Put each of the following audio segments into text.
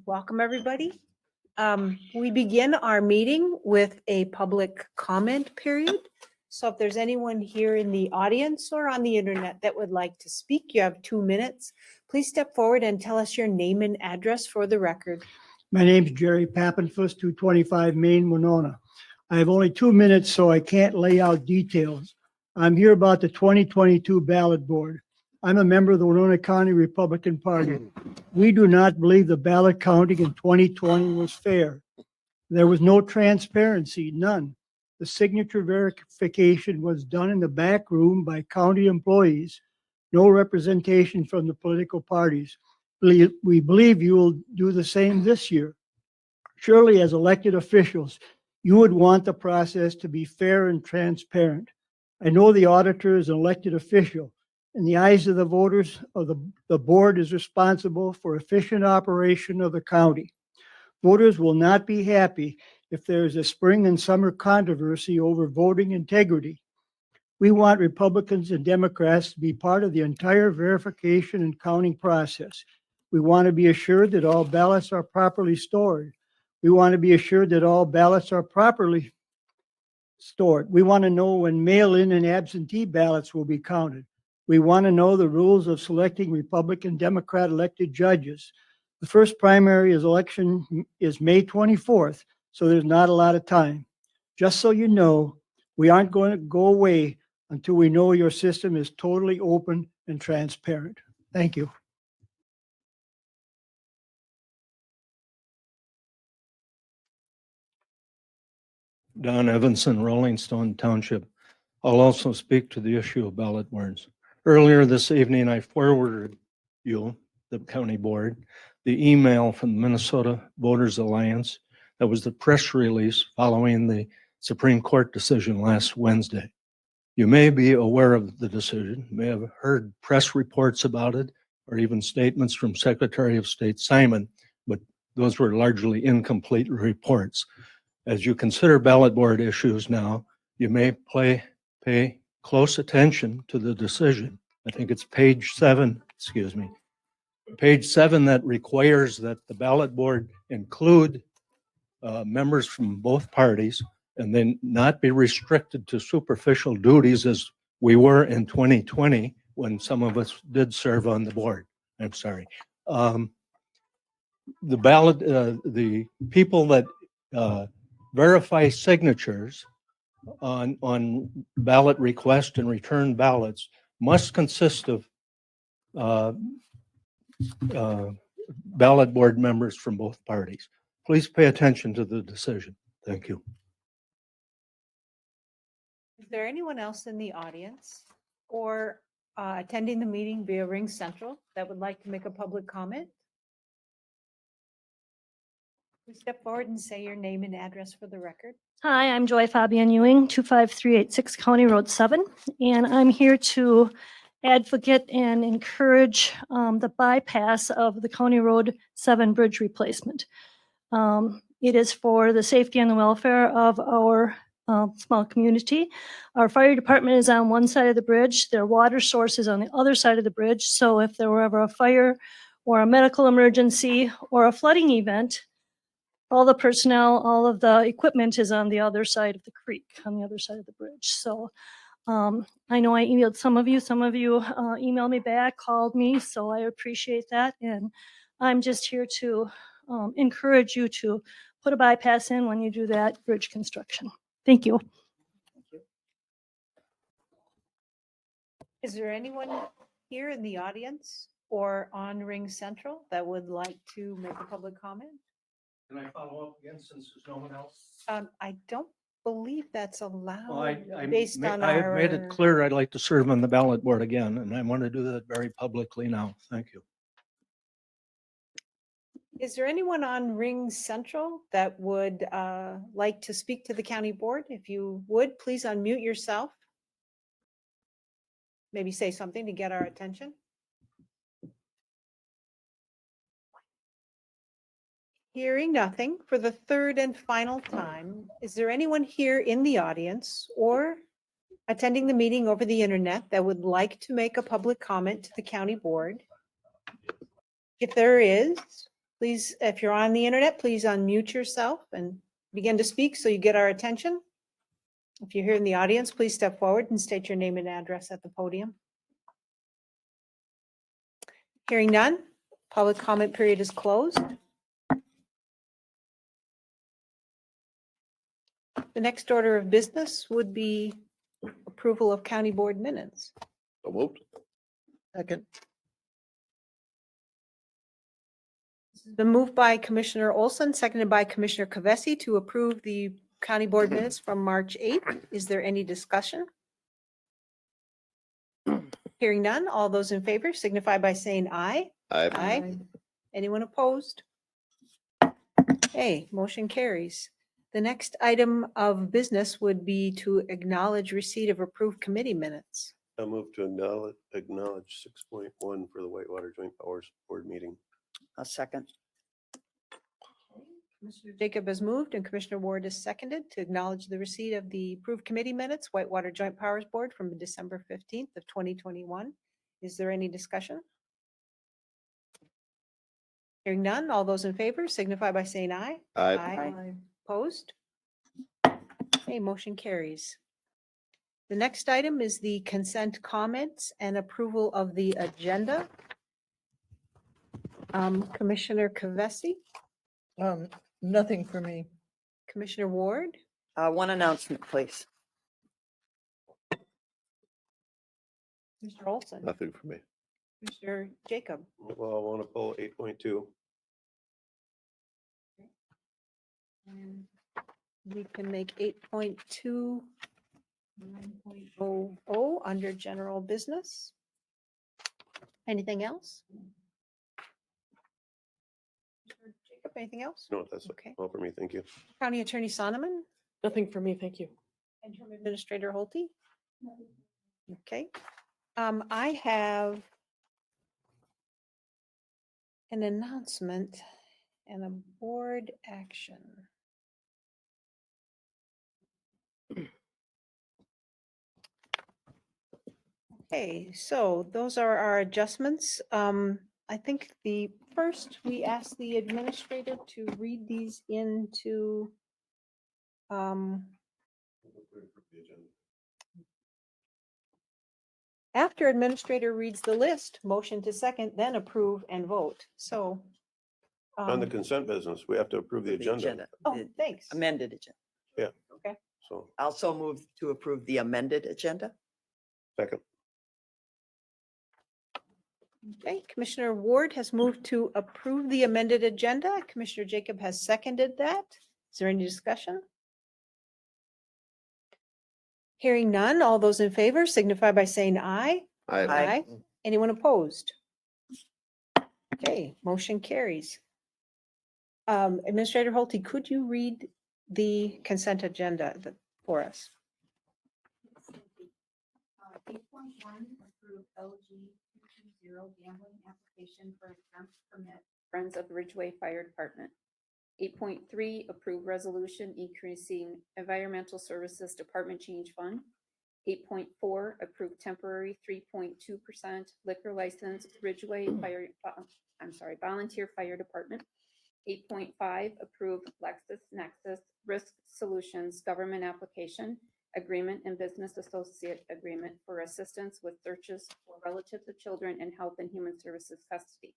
Welcome, everybody. We begin our meeting with a public comment period. So if there's anyone here in the audience or on the internet that would like to speak, you have 2 minutes. Please step forward and tell us your name and address for the record. My name's Jerry Pappenfuss, 225 Main, Winona. I have only 2 minutes, so I can't lay out details. I'm here about the 2022 ballot board. I'm a member of the Winona County Republican Party. We do not believe the ballot counting in 2020 was fair. There was no transparency, none. The signature verification was done in the back room by county employees. No representation from the political parties. We believe you will do the same this year. Surely, as elected officials, you would want the process to be fair and transparent. I know the auditor is an elected official. In the eyes of the voters, the board is responsible for efficient operation of the county. Voters will not be happy if there is a spring and summer controversy over voting integrity. We want Republicans and Democrats to be part of the entire verification and counting process. We want to be assured that all ballots are properly stored. We want to be assured that all ballots are properly stored. We want to know when mail-in and absentee ballots will be counted. We want to know the rules of selecting Republican, Democrat elected judges. The first primary election is May 24th, so there's not a lot of time. Just so you know, we aren't going to go away until we know your system is totally open and transparent. Thank you. Don Evanson, Rolling Stone Township. I'll also speak to the issue of ballot boards. Earlier this evening, I forwarded you, the county board, the email from the Minnesota Voters Alliance. That was the press release following the Supreme Court decision last Wednesday. You may be aware of the decision, may have heard press reports about it, or even statements from Secretary of State Simon, but those were largely incomplete reports. As you consider ballot board issues now, you may pay close attention to the decision. I think it's page 7 that requires that the ballot board include members from both parties and then not be restricted to superficial duties as we were in 2020 when some of us did serve on the board. I'm sorry. The people that verify signatures on ballot request and return ballots must consist of ballot board members from both parties. Please pay attention to the decision. Thank you. Is there anyone else in the audience or attending the meeting via Ring Central that would like to make a public comment? Please step forward and say your name and address for the record. Hi, I'm Joy Fabian Ewing, 25386 County Road 7, and I'm here to advocate and encourage the bypass of the County Road 7 bridge replacement. It is for the safety and the welfare of our small community. Our fire department is on one side of the bridge. Their water source is on the other side of the bridge. So if there were ever a fire or a medical emergency or a flooding event, all the personnel, all of the equipment is on the other side of the creek, on the other side of the bridge. So I know I emailed some of you emailed me back, called me, so I appreciate that. And I'm just here to encourage you to put a bypass in when you do that bridge construction. Thank you. Is there anyone here in the audience or on Ring Central that would like to make a public comment? Can I follow up again since there's no one else? I don't believe that's allowed Well, based on I have our. made it clear I'd like to serve on the ballot board again, and I want to do that very publicly now. Thank you. Is there anyone on Ring Central that would like to speak to the county board? If you would, please unmute yourself. Maybe say something to get our attention. Hearing nothing, for the third and final time, is there anyone here in the audience or attending the meeting over the internet that would like to make a public comment to the county board? If there is, Please, if you're on the internet, please unmute yourself and begin to speak so you get our attention. If you're here in the audience, please step forward and state your name and address at the podium. Hearing none, public comment period is closed. The next order of business would be approval of county board minutes. So moved. Second. This has been moved by Commissioner Olson, seconded by Commissioner Kavesi to approve the county board minutes from March 8th. Is there any discussion? Hearing none, all those in favor signify by saying aye. Aye. Anyone opposed? Okay, motion carries. The next item of business would be to acknowledge receipt of approved committee minutes. I move to acknowledge 6.1 for the Whitewater Joint Powers Board meeting. A second. Commissioner Jacob has moved and Commissioner Ward has seconded to acknowledge the receipt of the approved committee minutes, Whitewater Joint Powers Board from December 15th of 2021. Is there any discussion? Hearing none, all those in favor signify by saying aye. Aye. Opposed? Okay, motion carries. The next item is the consent comments and approval of the agenda. Commissioner Kavesi, Nothing for me. Commissioner Ward, One announcement, please. Mr. Olson, Nothing for me. Commissioner Jacob. Well, I want to pull 8.2. And we can make 8.2 9.00 under general business. Anything else? Mr. Jacob, anything else? No, that's Okay. all for me. Thank you. County Attorney Sonneman, Nothing for me, thank you. Interim Administrator Holte. Okay. I have an announcement and a board action. Okay, so those are our adjustments. I think the first, we asked the administrator to read these into after administrator reads the list, motion to second, then approve and vote. So. On the consent business, we have to approve the agenda. Oh, the thanks. Amended agenda. Okay. So Also move to approve the amended agenda. second. Okay, Commissioner Ward has moved to approve the amended agenda. Commissioner Jacob has seconded that. Is there any discussion? Hearing none, all those in favor signify by saying aye. Aye. Anyone opposed? Okay, motion carries. Administrator Holte, could you read the consent agenda for us? 8.1, approve LG 220 gambling application for exempt permit, Friends of Ridgeway Fire Department. 8.3, approve resolution increasing environmental services department change fund. 8.4, approve temporary 3.2% liquor license Ridgeway Volunteer Fire Department. 8.5, approve LexisNexis Risk Solutions government application agreement and business associate agreement for assistance with searches for relatives of children in Health and Human Services custody.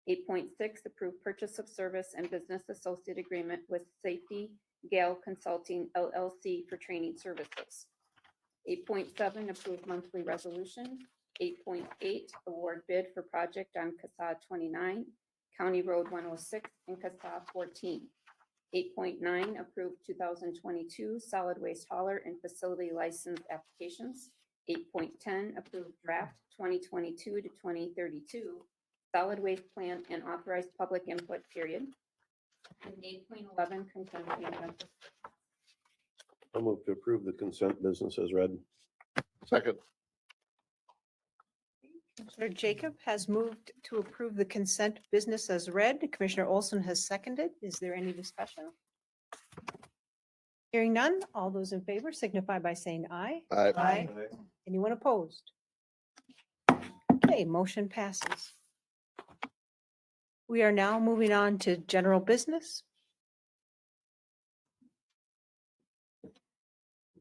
8.6, approve purchase of service and business associate agreement with Safety Gale Consulting LLC for training services. 8.7, approve monthly resolution. 8.8, award bid for project on CASA 29, County Road 106, and CASA 14. 8.9, approve 2022 solid waste hauler and facility license applications. 8.10, approve draft 2022 to 2032 solid waste plan and authorized public input period. And 8.11, consent agenda. I'll move to approve the consent business as read. Second. Commissioner Jacob has moved to approve the consent business as read. Commissioner Olson has seconded. Is there any discussion? Hearing none, all those in favor signify by saying aye. Aye. Anyone opposed? Okay, motion passes. We are now moving on to general business.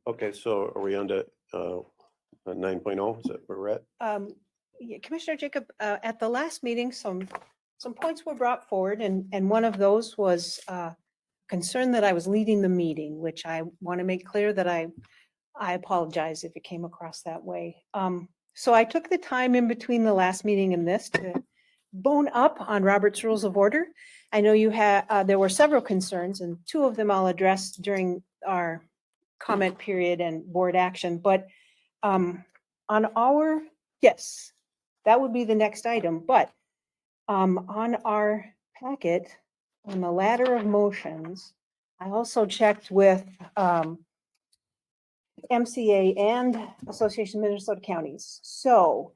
Okay, so are we on to 9.0? Is that where we're at? Yeah, Commissioner Jacob, at the last meeting, some points were brought forward, and one of those was concern that I was leading the meeting, which I want to make clear that I apologize if it came across that way. So I took the time in between the last meeting and this to bone up on Robert's Rules of Order. I know you had, there were several concerns, and two of them I'll address during our comment period and board action, but on our, yes, that would be the next item, but on our packet, on the ladder of motions, I also checked with MCA and Association of Minnesota Counties. So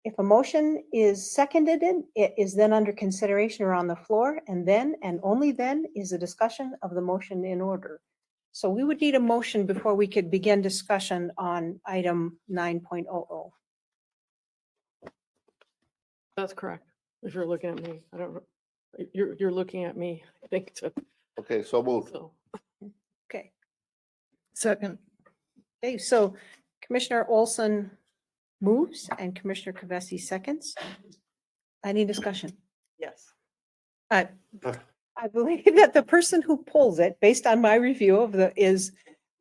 if a motion is seconded, it is then under consideration or on the floor, and then and only then is a discussion of the motion in order. So we would need a motion before we could begin discussion on item 9.00. That's correct. If you're looking at me, I don't, you're looking at me, I think, Okay, so moved. so. Okay. Second. Okay, so Commissioner Olson moves and Commissioner Kavesi seconds. Any discussion? Yes. I believe that the person who pulls it, based on my review of is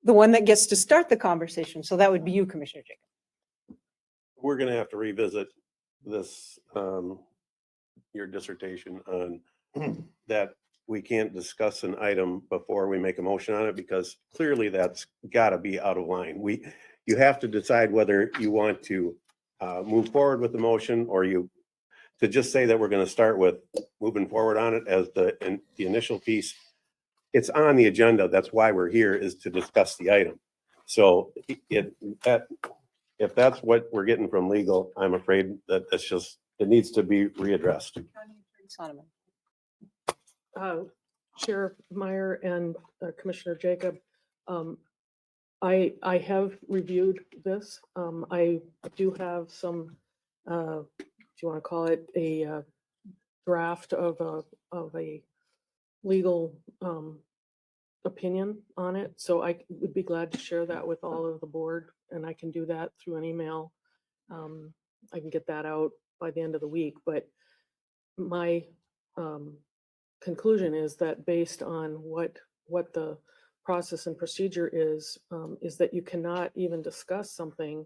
the one that gets to start the conversation. So that would be you, Commissioner Jacob. We're gonna have to revisit this, your dissertation on that we can't discuss an item before we make a motion on it, because clearly that's gotta be out of line. You have to decide whether you want to move forward with the motion, or to just say that we're gonna start with moving forward on it as the initial piece. It's on the agenda. That's why we're here, is to discuss the item. So if that's what we're getting from legal, I'm afraid that it needs to be readdressed. Sonneman. Sheriff Meyer and Commissioner Jacob, I have reviewed this. I do have some, do you want to call it a draft of a legal opinion on it. So I would be glad to share that with all of the board, and I can do that through an email. I can get that out by the end of the week, but my conclusion is that based on what the process and procedure is that you cannot even discuss something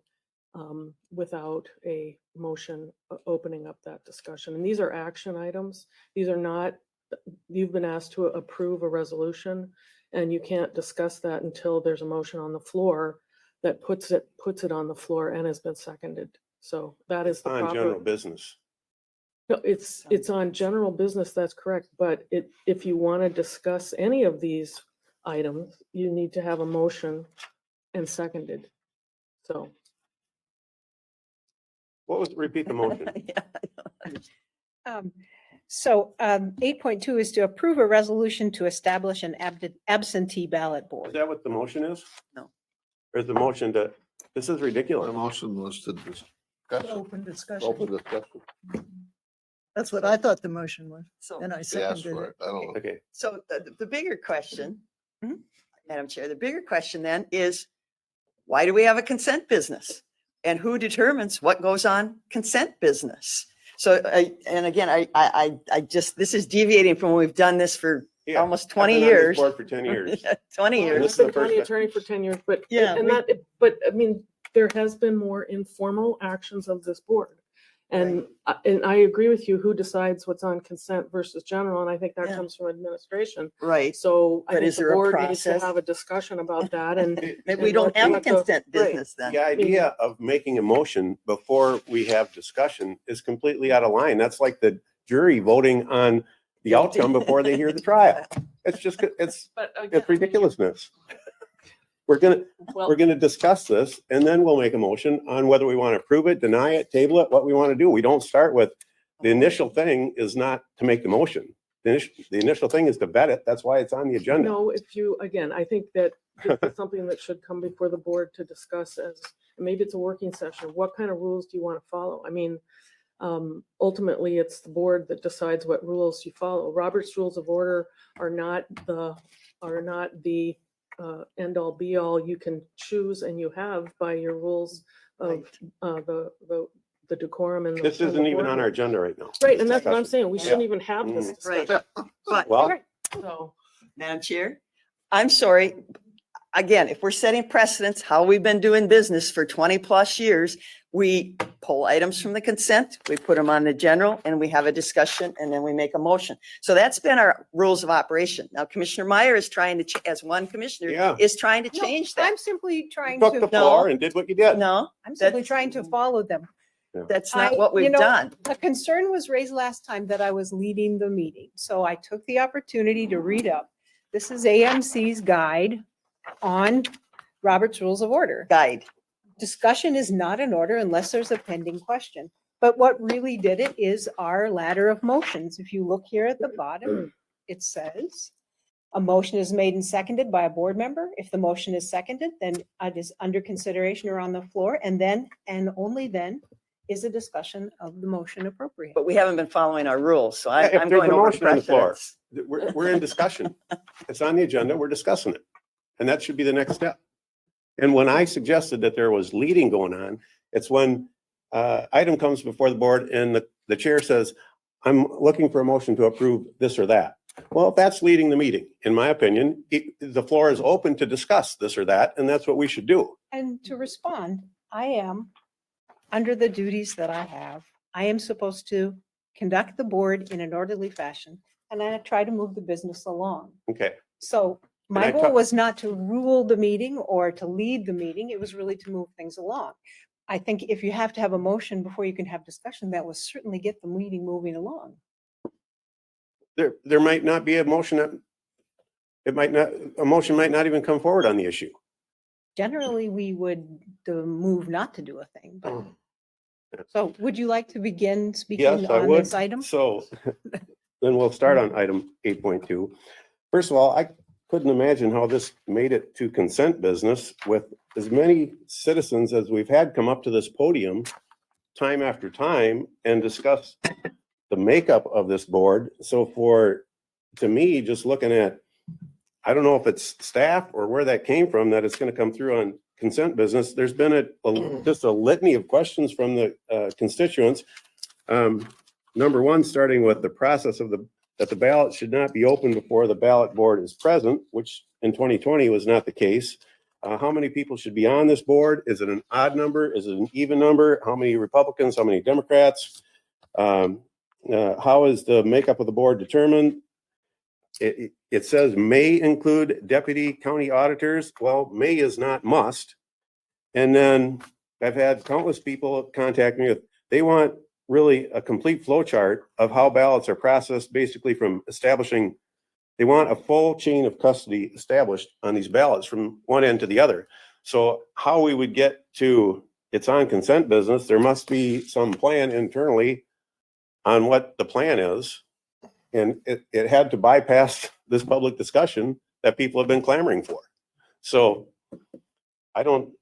without a motion opening up that discussion. And these are action items. These are not, you've been asked to approve a resolution, and you can't discuss that until there's a motion on the floor that puts it on the floor and has been seconded. So that is the On proper. general business. No, it's on general business, that's correct, but if you want to discuss any of these items, you need to have a motion and seconded, so. Repeat the motion. So 8.2 is to approve a resolution to establish an absentee ballot Is board. that what the motion is? No. Or is the motion this is The ridiculous. motion was to discuss. Open discussion. Open discussion. That's what I thought the motion was, So, and I They asked seconded for it. it. I don't know. Okay, so the bigger question, Mhm. Madam Chair, the bigger question then is, why do we have a consent business? And who determines what goes on consent business? So, and again, I just, this is deviating from when we've done this for yeah. almost I've 20 been on this years. board for 10 years. 20 Well, years. This I've is the been first county time. attorney for 10 years, but, Yeah, but I mean, there has been more informal actions of this board. And I agree with you, who decides what's on consent versus general, and I think that Yeah. comes from administration. Right. So I But think is the there a board needs to process? have a discussion about that, and Maybe we and don't what- have a what the- consent right. business then. The idea of making a motion before we have discussion is completely out of line. That's like the jury voting on the outcome before they hear the trial. It's just, it's But again, ridiculousness. We're well, gonna discuss this, and then we'll make a motion on whether we want to approve it, deny it, table it, what we want to do. We don't start with, the initial thing is not to make the motion. The initial thing is to vet it. That's why it's on the agenda. no, if you, again, I think that this is something that should come before the board to discuss as, maybe it's a working session. What kind of rules do you want to follow? I mean, Ultimately, it's the board that decides what rules you follow. Robert's Rules of Order are not the end all be all. You can choose, and you have by your rules of the decorum and This and isn't the even board on our rules. agenda right now. Right, and that's what I'm Discussion. saying. We shouldn't even have this Right. discussion. But Well, So, Madam Chair, I'm sorry. Again, if we're setting precedents, how we've been doing business for 20 plus years, we pull items from the consent, we put them on the general, and we have a discussion, and then we make a motion. So that's been our rules of operation. Now Commissioner Meyer is trying to, as one commissioner, Yeah. is trying to No, change I'm that. simply trying took the to, floor and did what you did. No, I'm simply that's- trying to follow them. that's not I- what you we've know, done. A concern was raised last time that I was leading the meeting, so I took the opportunity to read up. This is AMC's guide on Robert's Rules of Order. Guide. Discussion is not in order unless there's a pending question. But what really did it is our ladder of motions. If you look here at the bottom, it says, a motion is made and seconded by a board member. If the motion is seconded, then it is under consideration or on the floor, and then, and only then, is a discussion of the motion appropriate. But we haven't been following our rules, so Yeah, if I'm there's going a over motion on the floor, precedents. we're in discussion. It's on the agenda. We're discussing it. And that should be the next step. And when I suggested that there was leading going on, it's when item comes before the board and the chair says, I'm looking for a motion to approve this or that. Well, that's leading the meeting. In my opinion, the floor is open to discuss this or that, and that's what we should do. And to respond, I am, under the duties that I have, I am supposed to conduct the board in an orderly fashion, and I try to move the business along. Okay. So my I goal talk- was not to rule the meeting or to lead the meeting. It was really to move things along. I think if you have to have a motion before you can have discussion, that will certainly get the meeting moving along. There might not be a motion a motion might not even come forward on the issue. Generally, we would move not to do a thing. But so would you like to begin speaking Yes, I on would. this item? So then we'll start on item 8.2. First of all, I couldn't imagine how this made it to consent business with as many citizens as we've had come up to this podium time after time and discuss the makeup of this board. So to me, just looking at, I don't know if it's staff or where that came from, that it's going to come through on consent business. There's been just a litany of questions from the constituents. Number one, starting with the process of that the ballot should not be open before the ballot board is present, which in 2020 was not the case. How many people should be on this board? Is it an odd number? Is it an even number? How many Republicans? How many Democrats? How is the makeup of the board determined? It says may include deputy county auditors. Well, may is not must. And then I've had countless people contact me with, they want really a complete flow chart of how ballots are processed, basically from establishing, they want a full chain of custody established on these ballots from one end to the other. So how we would get to it's on consent business, there must be some plan internally on what the plan is. And it had to bypass this public discussion that people have been clamoring for. So I don't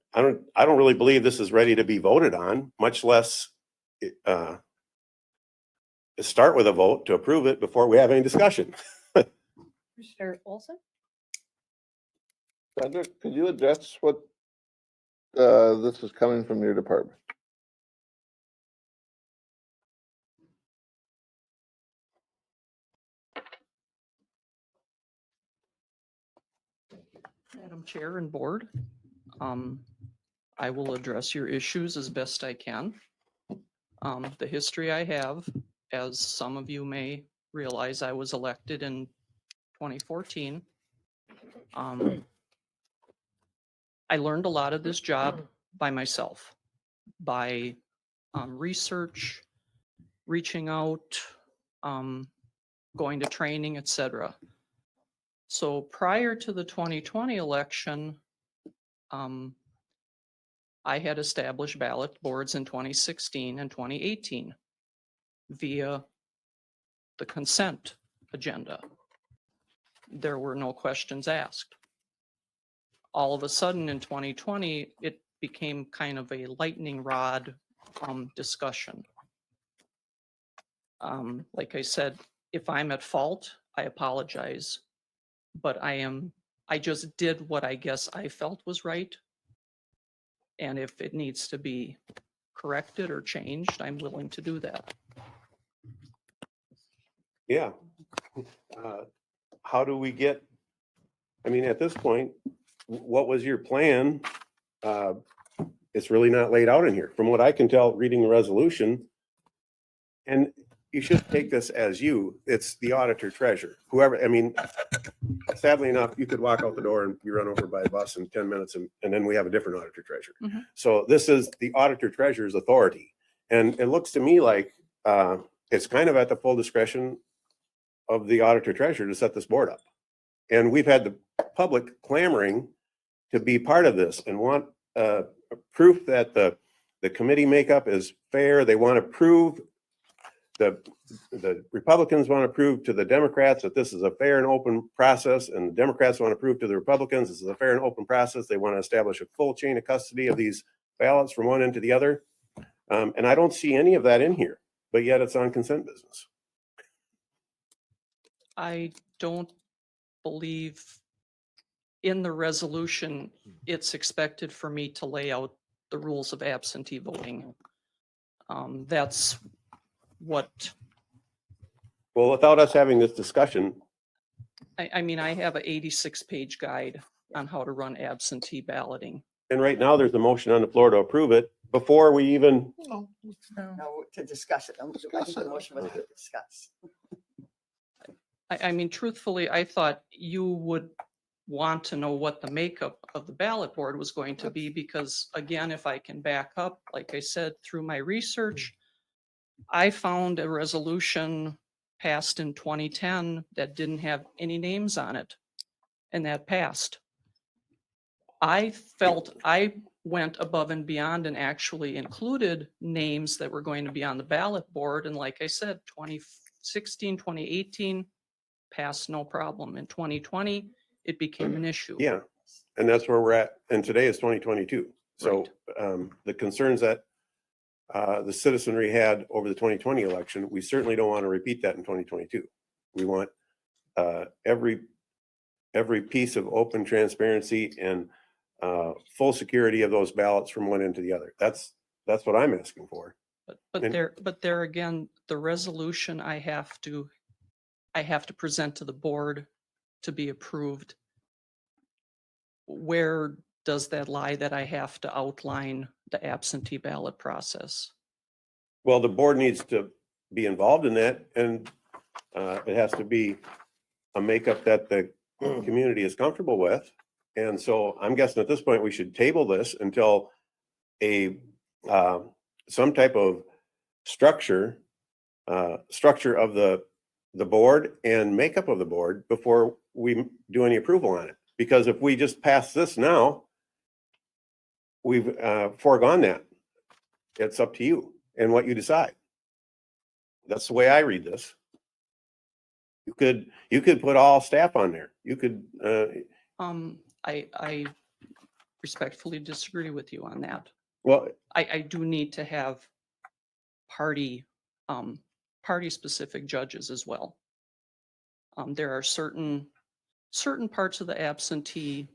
really believe this is ready to be voted on, much less start with a vote to approve it before we have any discussion. Commissioner Olson? Sandra, could you address what this is coming from your department? Madam Chair and Board, I will address your issues as best I can. The history I have, as some of you may realize, I was elected in 2014. I learned a lot of this job by myself, by research, reaching out, going to training, etc. So prior to the 2020 election, I had established ballot boards in 2016 and 2018 via the consent agenda. There were no questions asked. All of a sudden in 2020, it became kind of a lightning rod discussion. Like I said, if I'm at fault, I apologize. But I just did what I guess I felt was right. And if it needs to be corrected or changed, I'm willing to do that. Yeah. How do we get, I mean, at this point, what was your plan? It's really not laid out in here. From what I can tell, reading the resolution, and you should take this as it's the auditor treasurer, whoever, I mean, sadly enough, you could walk out the door and be run over by a bus in 10 minutes and then we have a different auditor treasurer. Mhm. So this is the auditor treasurer's authority. And it looks to me like it's kind of at the full discretion of the auditor treasurer to set this board up. And we've had the public clamoring to be part of this and want proof that the committee makeup is fair. They want to prove, the Republicans want to prove to the Democrats that this is a fair and open process, and the Democrats want to prove to the Republicans this is a fair and open process. They want to establish a full chain of custody of these ballots from one end to the other. And I don't see any of that in here, but yet it's on consent business. I don't believe in the resolution, it's expected for me to lay out the rules of absentee voting. That's what, Well, without us having this discussion, I mean, I have an 86-page guide on how to run absentee balloting. and right now there's a motion on the floor to approve it before we even, No. No, to discuss it. I think the motion was to discuss. I mean, truthfully, I thought you would want to know what the makeup of the ballot board was going to be, because again, if I can back up, like I said, through my research, I found a resolution passed in 2010 that didn't have any names on it, and that passed. I felt I went above and beyond and actually included names that were going to be on the ballot board. And like I said, 2016, 2018 passed no problem. In 2020, it became an issue. yeah, and that's where we're at. And today is 2022. So the concerns that the citizenry had over the 2020 election, we certainly don't want to repeat that in 2022. We want every piece of open transparency and full security of those ballots from one end to the other. That's what I'm asking for. But there again, the resolution I have to present to the board to be approved. Where does that lie that I have to outline the absentee ballot process? Well, the board needs to be involved in that, and it has to be a makeup that the community is comfortable with. And so I'm guessing at this point, we should table this until some type of structure of the board and makeup of the board before we do any approval on it. Because if we just pass this now, we've foregone that. It's up to you and what you decide. That's the way I read this. You could put all staff on there. You could. I respectfully disagree with you on that. Well, I do need to have party specific judges as well. There are certain parts of the absentee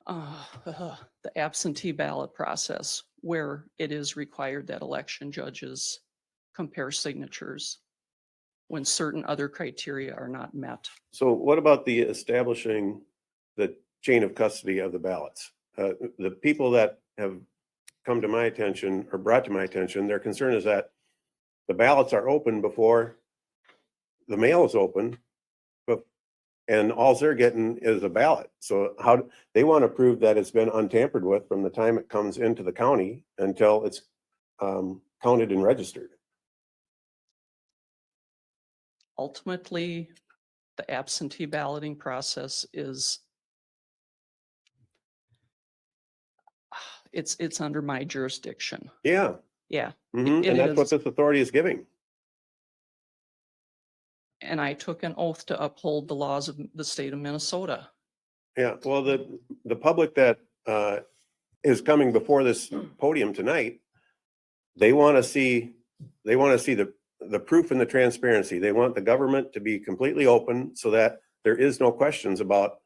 the absentee ballot process where it is required that election judges compare signatures when certain other criteria are not met. so what about the establishing the chain of custody of the ballots? The people that have come to my attention or brought to my attention, their concern is that the ballots are open before the mail is open, and all they're getting is a ballot. So how they want to prove that it's been untampered with from the time it comes into the county until it's counted and registered. Ultimately, the absentee balloting process is it's under my jurisdiction. Yeah. Yeah. Mhm. It And that's what is. this authority is giving. And I took an oath to uphold the laws of the state of Minnesota. Yeah, well, the public that is coming before this podium tonight, they want to see they want to see the proof and the transparency. They want the government to be completely open so that there is no questions about,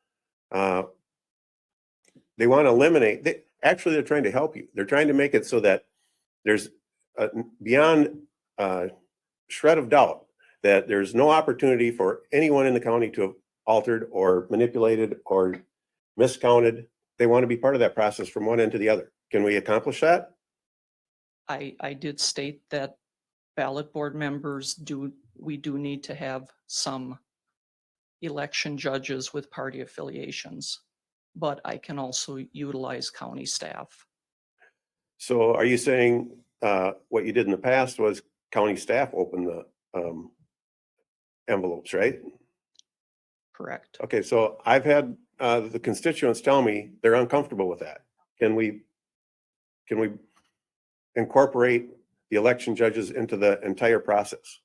they want to eliminate, actually, they're trying to help you. They're trying to make it so that there's beyond shred of doubt that there's no opportunity for anyone in the county to have altered or manipulated or miscounted. They want to be part of that process from one end to the other. Can we accomplish that? I did state that ballot board members we do need to have some election judges with party affiliations, but I can also utilize county staff. So are you saying what you did in the past was county staff opened the envelopes, right? Correct. Okay, so I've had the constituents tell me they're uncomfortable with that. Can we incorporate the election judges into the entire process?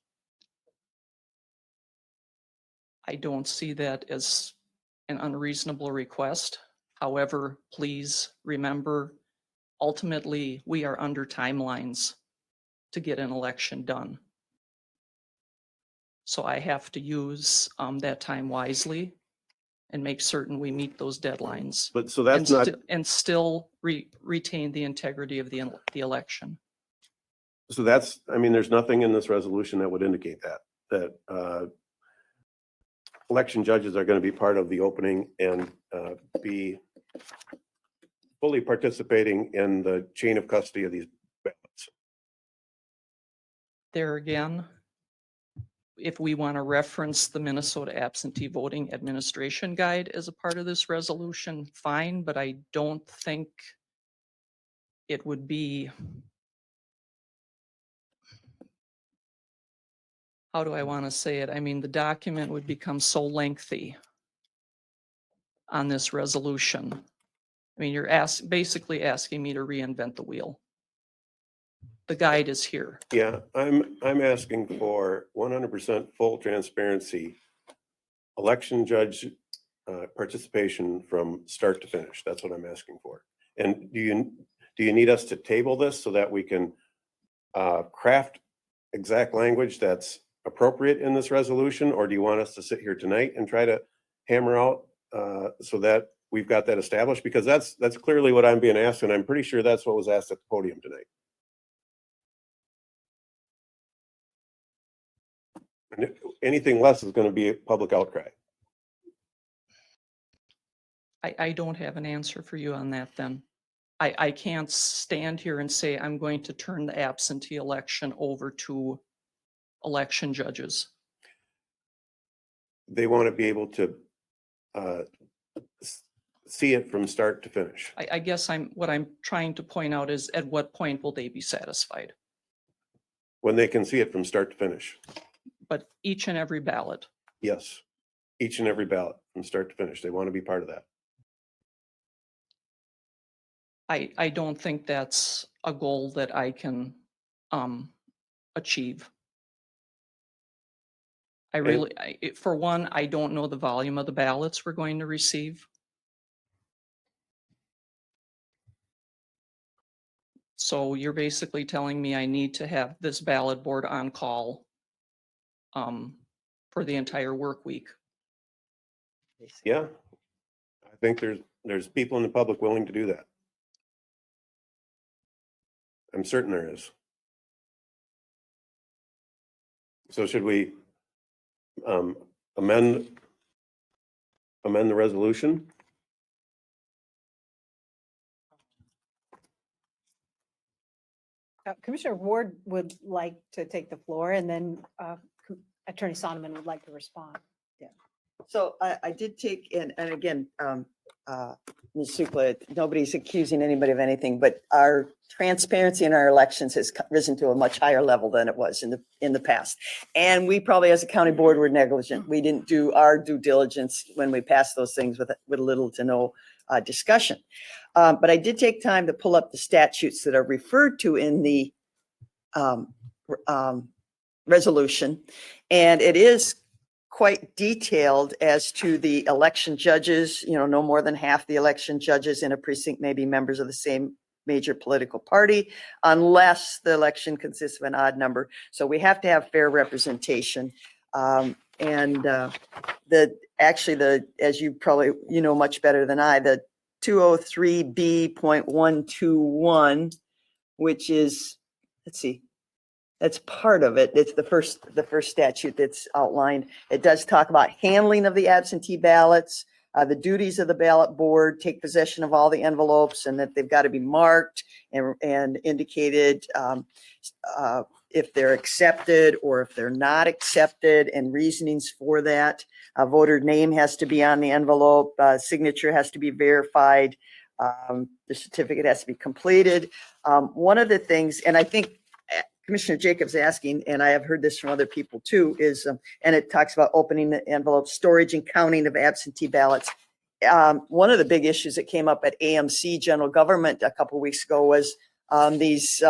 I don't see that as an unreasonable request. However, please remember, ultimately, we are under timelines to get an election done. So I have to use that time wisely and make certain we meet those deadlines. But so that's not, And still retain the integrity of the election. so that's, I mean, there's nothing in this resolution that would indicate that election judges are going to be part of the opening and be fully participating in the chain of custody of these ballots. There again, if we want to reference the Minnesota Absentee Voting Administration Guide as a part of this resolution, fine, but I don't think it would be, how do I want to say it? I mean, the document would become so lengthy on this resolution. I mean, you're basically asking me to reinvent the wheel. The guide is here. Yeah, I'm asking for 100% full transparency, election judge participation from start to finish. That's what I'm asking for. And do you need us to table this so that we can craft exact language that's appropriate in this resolution, or do you want us to sit here tonight and try to hammer out so that we've got that established? Because that's clearly what I'm being asked, and I'm pretty sure that's what was asked at the podium tonight. And anything less is going to be a public outcry. I don't have an answer for you on that then. I can't stand here and say I'm going to turn the absentee election over to election judges. They want to be able to see it from start to finish. I guess what I'm trying to point out is at what point will they be satisfied? When they can see it from start to finish. But each and every ballot. Yes, each and every ballot from start to finish. They want to be part of that. I don't think that's a goal that I can achieve. For one, I don't know the volume of the ballots we're going to receive. So you're basically telling me I need to have this ballot board on call for the entire work week. Yeah, I think there's people in the public willing to do that. I'm certain there is. So should we amend the resolution? Commissioner Ward would like to take the floor, and then Attorney Sonneman would like to respond. So I did take in, and again, Ms. Supla, nobody's accusing anybody of anything, but our transparency in our elections has risen to a much higher level than it was in the past. And we probably, as a county board, were negligent. We didn't do our due diligence when we passed those things with little to no discussion. But I did take time to pull up the statutes that are referred to in the resolution, and it is quite detailed as to the election judges. No more than half the election judges in a precinct may be members of the same major political party unless the election consists of an odd number. So we have to have fair representation. As you probably, much better than I, the 203B.121, which is, let's see, that's part of it. It's the first statute that's outlined. It does talk about handling of the absentee ballots, the duties of the ballot board, take possession of all the envelopes, and that they've got to be marked and indicated if they're accepted or if they're not accepted, and reasonings for that. A voter name has to be on the envelope, signature has to be verified, the certificate has to be completed. One of the things, and I think Commissioner Jacobs asking, and I have heard this from other people too, is, and it talks about opening the envelope, storage and counting of absentee ballots. One of the big issues that came up at AMC General Government a couple of weeks ago was these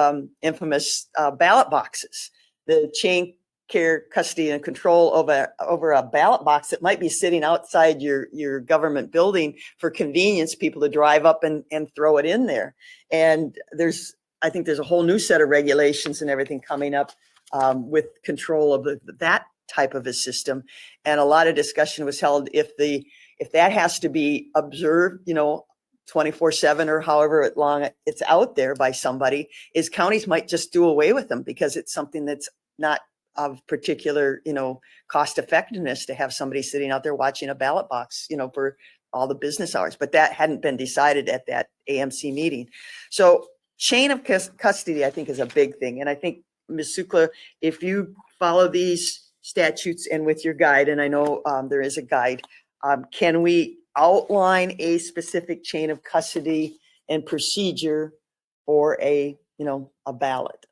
infamous ballot boxes, the chain, care, custody, and control over a ballot box that might be sitting outside your government building for convenience, people to drive up and throw it in there. And I think there's a whole new set of regulations and everything coming up with control of that type of a system. And a lot of discussion was held if that has to be observed, 24/7 or however long it's out there by somebody, is counties might just do away with them because it's something that's not of particular, cost effectiveness to have somebody sitting out there watching a ballot box, for all the business hours. But that hadn't been decided at that AMC meeting. So chain of custody, I think, is a big thing. And I think, Ms. Sukla, if you follow these statutes and with your guide, and I know there is a guide, can we outline a specific chain of custody and procedure for a ballot?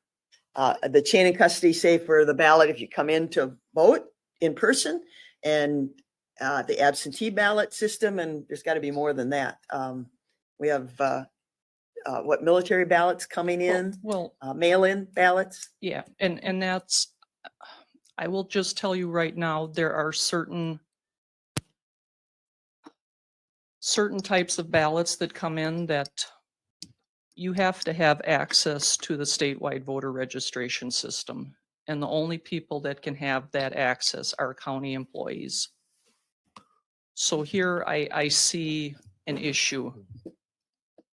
The chain of custody, say for the ballot, if you come in to vote in person, and the absentee ballot system, and there's got to be more than that. We have military ballots coming in, mail-in ballots. Yeah, and that's, I will just tell you right now, there are certain types of ballots that come in that you have to have access to the statewide voter registration system. And the only people that can have that access are county employees. So here I see an issue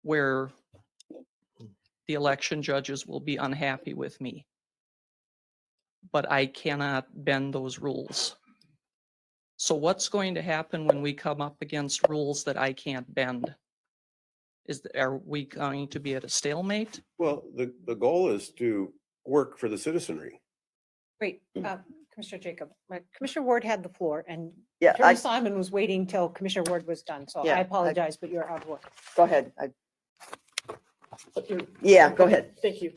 where the election judges will be unhappy with me, but I cannot bend those rules. So what's going to happen when we come up against rules that I can't bend? Are we going to be at a stalemate? Well, the goal is to work for the citizenry. Great. Commissioner Jacob, Commissioner Ward had the floor, and Yeah, Attorney Simon was waiting till Commissioner Ward was done. So Yeah, I apologize, but you're out of order. Go ahead. Yeah, go ahead. Thank you.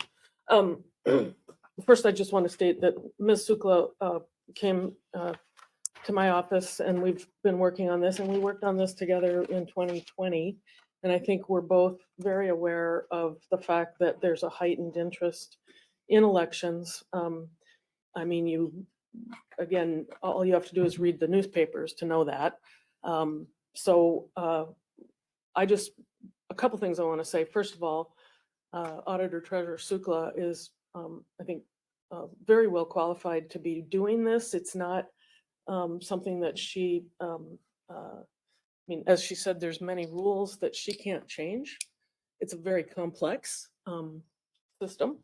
First, I just want to state that Ms. Sukla came to my office, and we've been working on this, and we worked on this together in 2020. And I think we're both very aware of the fact that there's a heightened interest in elections. I mean, again, all you have to do is read the newspapers to know that. A couple things I want to say. First of all, Auditor Treasurer Sukla is, I think, very well qualified to be doing this. It's not something that she, as she said, there's many rules that she can't change. It's a very complex system,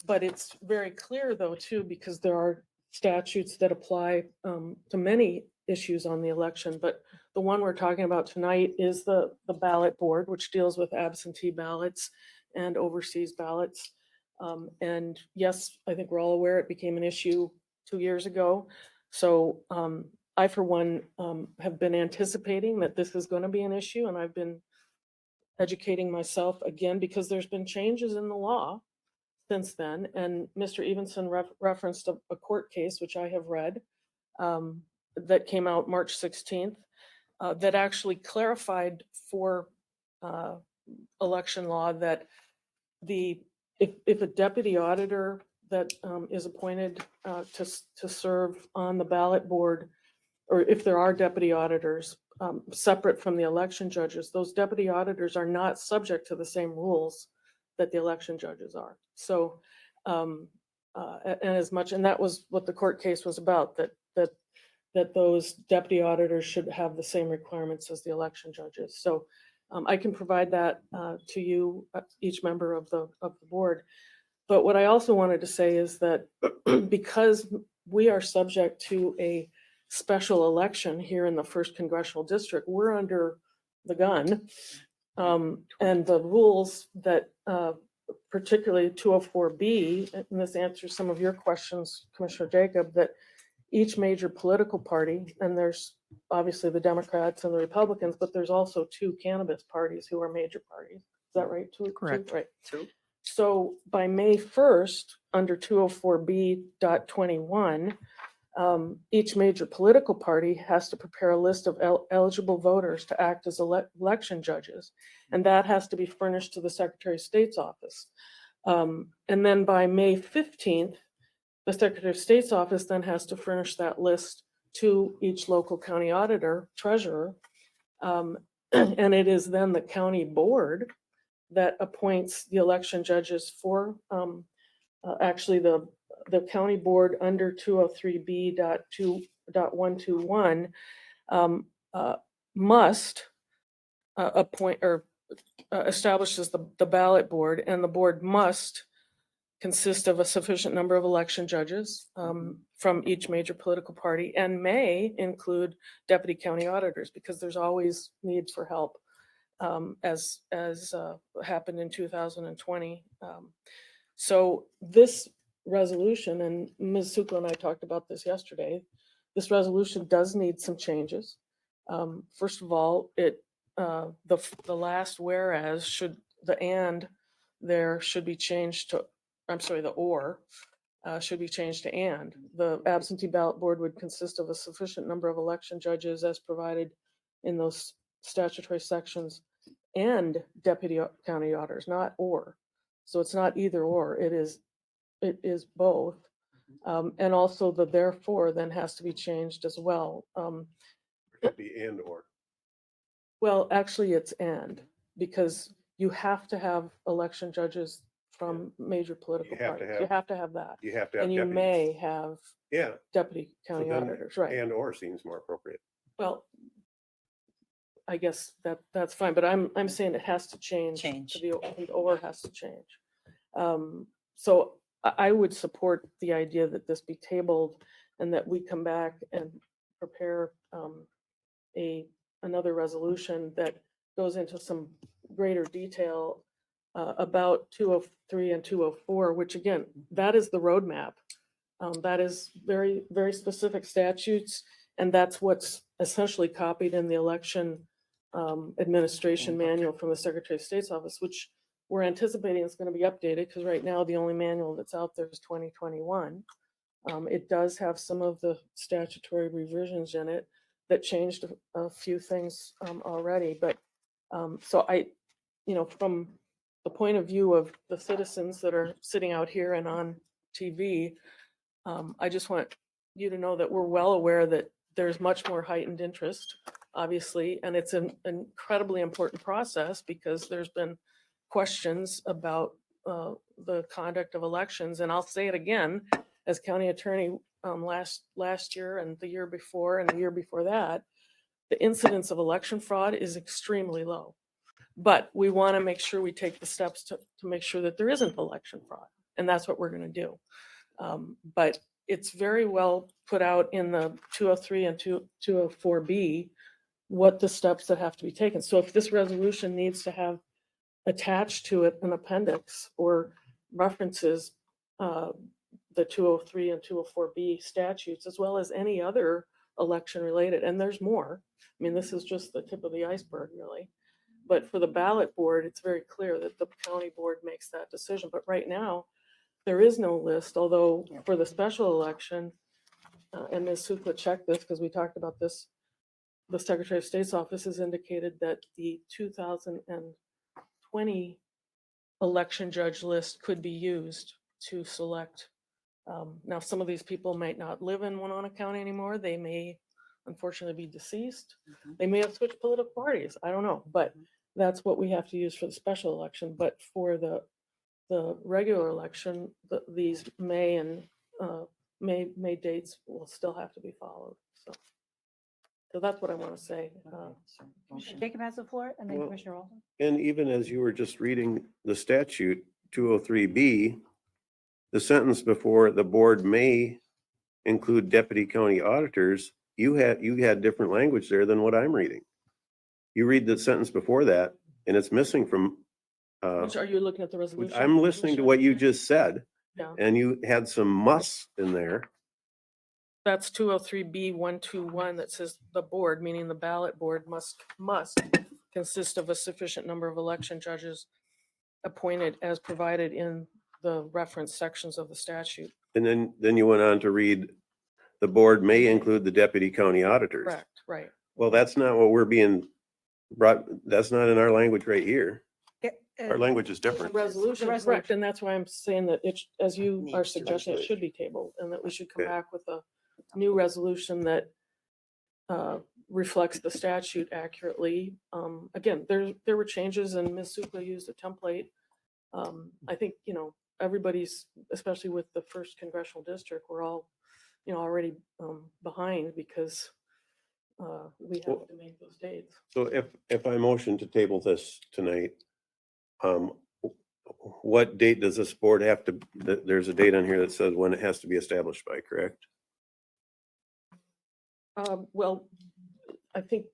but it's very clear though too, because there are statutes that apply to many issues on the election. But the one we're talking about tonight is the ballot board, which deals with absentee ballots and overseas ballots. And yes, I think we're all aware it became an issue 2 years ago. So I, for one, have been anticipating that this is going to be an issue, and I've been educating myself again because there's been changes in the law since then. And Mr. Evenson referenced a court case, which I have read, that came out March 16th, that actually clarified for election law that if a deputy auditor that is appointed to serve on the ballot board, or if there are deputy auditors separate from the election judges, those deputy auditors are not subject to the same rules that the election judges are. So, and as much, and that was what the court case was about, that those deputy auditors should have the same requirements as the election judges. So I can provide that to you, each member of the board. But what I also wanted to say is that because we are subject to a special election here in the 1st Congressional District, we're under the gun. And the rules that particularly 204B, and this answers some of your questions, Commissioner Jacob, that each major political party, and there's obviously the Democrats and the Republicans, but there's also 2 cannabis parties who are major parties. Is that right? Two? Correct. Right. 2. So by May 1st, under 204B.21, each major political party has to prepare a list of eligible voters to act as election judges, and that has to be furnished to the Secretary of State's office. And then by May 15th, the Secretary of State's office then has to furnish that list to each local county auditor, treasurer, and it is then the county board that appoints the election judges for actually the county board under 203B.121 must appoint or establishes the ballot board, and the board must consist of a sufficient number of election judges from each major political party, and may include deputy county auditors, because there's always need for help, as happened in 2020. So this resolution, and Ms. Sukla and I talked about this yesterday, this resolution does need some changes. First of all, the last whereas should, the and there should be changed to, I'm sorry, the or should be changed to and. The absentee ballot board would consist of a sufficient number of election judges as provided in those statutory sections and deputy county auditors, not or. So it's not either or, it is both. And also the therefore then has to be changed as well. It could be and or. Well, actually it's and, because you have to have election judges from major political parties. You have to have that. You have to have And you deputies. may have Yeah. deputy So county then auditors, right? And or seems more appropriate. Well, I guess that's fine, but I'm saying it has to change. Change. The or has to change. So I would support the idea that this be tabled and that we come back and prepare another resolution that goes into some greater detail about 203 and 204, which again, that is the roadmap. That is very, very specific statutes, and that's what's essentially copied in the election administration manual from the Secretary of State's office, which we're anticipating is going to be updated, because right now the only manual that's out there is 2021. It does have some of the statutory revisions in it that changed a few things already, but so from the point of view of the citizens that are sitting out here and on TV, I just want you to know that we're well aware that there's much more heightened interest, obviously, and it's an incredibly important process because there's been questions about the conduct of elections. And I'll say it again, as county attorney last year and the year before and the year before that, the incidence of election fraud is extremely low. But we want to make sure we take the steps to make sure that there isn't election fraud. And that's what we're going to do. But it's very well put out in the 203 and 204B what the steps that have to be taken. So if this resolution needs to have attached to it an appendix or references the 203 and 204B statutes, as well as any other election related, and there's more. I mean, this is just the tip of the iceberg, really. But for the ballot board, it's very clear that the county board makes that decision. But right now, there is no list, although for the special election, and Ms. Sukla checked this because we talked about this, the Secretary of State's office has indicated that the 2020 election judge list could be used to select. Now, some of these people might not live in Winona County anymore. They may unfortunately be deceased. They may have switched political parties. I don't know, but that's what we have to use for the special election. But for the the regular election, these May and May dates will still have to be followed. So that's what I want to say. Commissioner Jacob has the floor and then Well, Commissioner Olson. And even as you were just reading the statute, 203B, the sentence before the board may include deputy county auditors, you had different language there than what I'm reading. You read the sentence before that and it's missing from, Which, are you looking at the resolution? I'm listening to what you just said Yeah, and you had some musts in there. that's 203B121 that says the board, meaning the ballot board must consist of a sufficient number of election judges appointed as provided in the reference sections of the statute. And then you went on to read, the board may include the deputy county auditors. Correct, right. Well, that's not what we're being brought, that's not in our language right here. Our language is The different. resolution, resolution. correct, and that's why I'm saying that it, as you Needs are to suggesting, it resolution. should be tabled, and that we should come Okay. back with a new resolution that reflects the statute accurately. Again, there were changes and Ms. Supla used a template. I think, everybody's, especially with the first congressional district, we're all, already behind because we have to make those dates. So if I motion to table this tonight, what date does this board have to, there's a date on here that says when it has to be established by, correct? Well, I think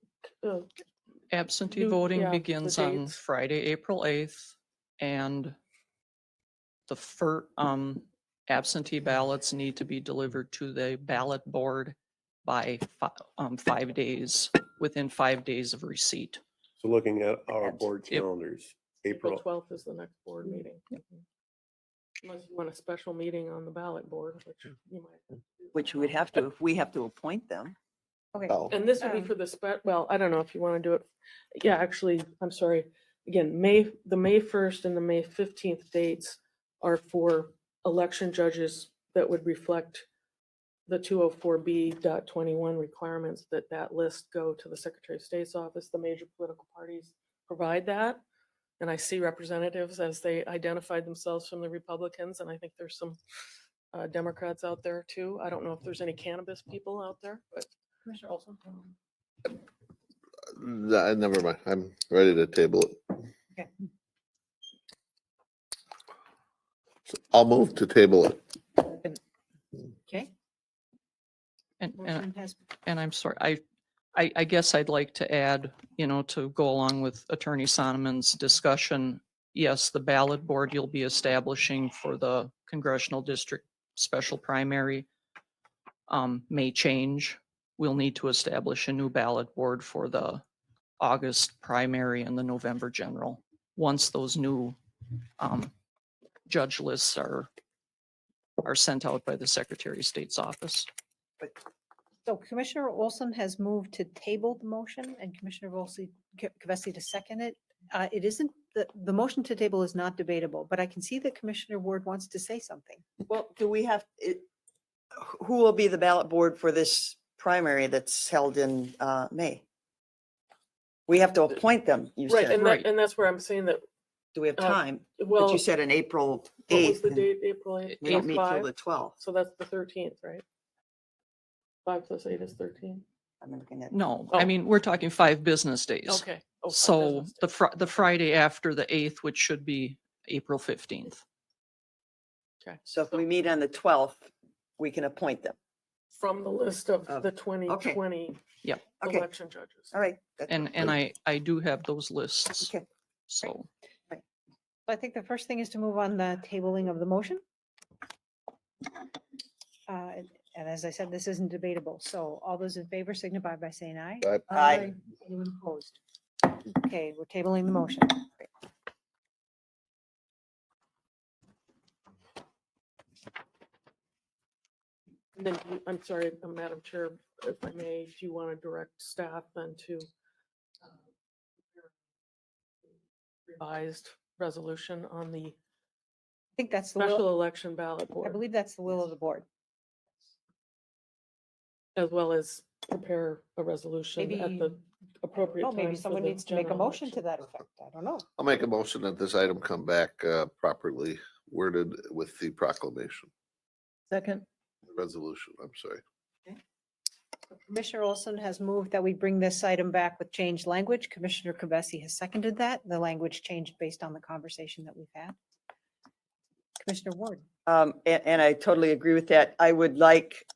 Absentee New- voting yeah, the begins on dates. Friday, April 8th, and the absentee ballots need to be delivered to the ballot board by 5 days, within 5 days of receipt. So looking at our board Yep. calendars, April April, 12th is the next board meeting. Unless you want a special meeting on the ballot board, which you might. have to do. Which we would have to, if we have to appoint them. Okay. Oh, And this would be for the well, I don't know if you want to do it. Yeah, actually, I'm sorry. Again, the May 1st and the May 15th dates are for election judges that would reflect the 204B.21 requirements that list go to the Secretary of State's office. The major political parties provide that. And I see representatives as they identified themselves from the Republicans, and I think there's some Democrats out there too. I don't know if there's any cannabis people out there, but Commissioner Olson. never mind. I'm ready to table it. Okay. So I'll move to table it. Okay. And Motion has, I'm sorry, I guess I'd like to add, to go along with Attorney Sonoman's discussion. Yes, the ballot board you'll be establishing for the congressional district special primary may change. We'll need to establish a new ballot board for the August primary and the November general, once those new judge lists are sent out by the Secretary of State's office. so Commissioner Olson has moved to table the motion and Commissioner Kvesi to second it. It isn't, the motion to table is not debatable, but I can see that Commissioner Ward wants to say something. Well, do we have, who will be the ballot board for this primary that's held in May? We have to appoint them, you right, said. and that's where I'm saying that. Do we have time? But Well, you said in April what was 8th. the and date? April 8th. We don't meet till 5? the 12th. So that's the 13th, right? 5 + 8 is 13. I'm looking at. No, Oh. I mean, we're talking 5 business days. Okay. Oh, 5 So business the days. the Friday after the 8th, which should be April 15th. Okay. So if we meet on the 12th, we can appoint them. From the list of Of- the 2020 Yep. Okay. election judges. All right. that's And I do have those lists. Okay. So I think the first thing is to move on the tabling of the motion. And as I said, this isn't debatable. So all those in favor signify by saying aye. Aye. Anyone opposed? Okay, we're tabling the motion. And then, I'm sorry, Madam Chair, if I may, do you want to direct staff then to prepare revised resolution on the I think that's the special will, election ballot I board, believe that's the will of the board. as well as prepare a resolution at Maybe- the appropriate Oh, time. maybe for someone the needs to make a general motion to election. that effect. I don't know. I'll make a motion that this item come back properly worded with the proclamation, Second, resolution, I'm sorry. Commissioner Olson has moved that we bring this item back with changed language. Commissioner Kibesi has seconded that. The language changed based on the conversation that we've had. Commissioner Ward. And I totally agree with that. I would like,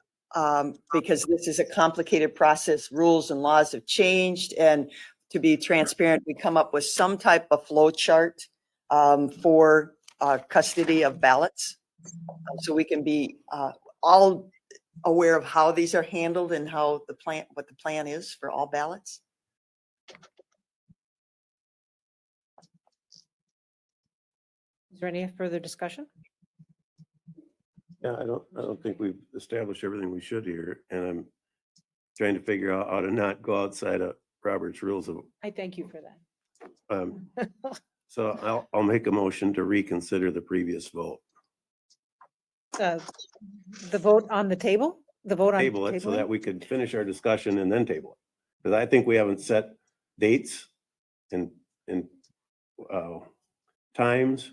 because this is a complicated process, rules and laws have changed, and to be transparent, we come up with some type of flow chart for custody of ballots. So we can be all aware of how these are handled and how the plan, what the plan is for all ballots. Is there any further discussion? Yeah, I don't think we've established everything we should here, and I'm trying to figure out how to not go outside of Robert's rules of, I thank you for that. so I'll make a motion to reconsider the previous vote. The vote on the table, the vote on. Table it so that tabling? we could finish our discussion and then table it. Because I think we haven't set dates and times.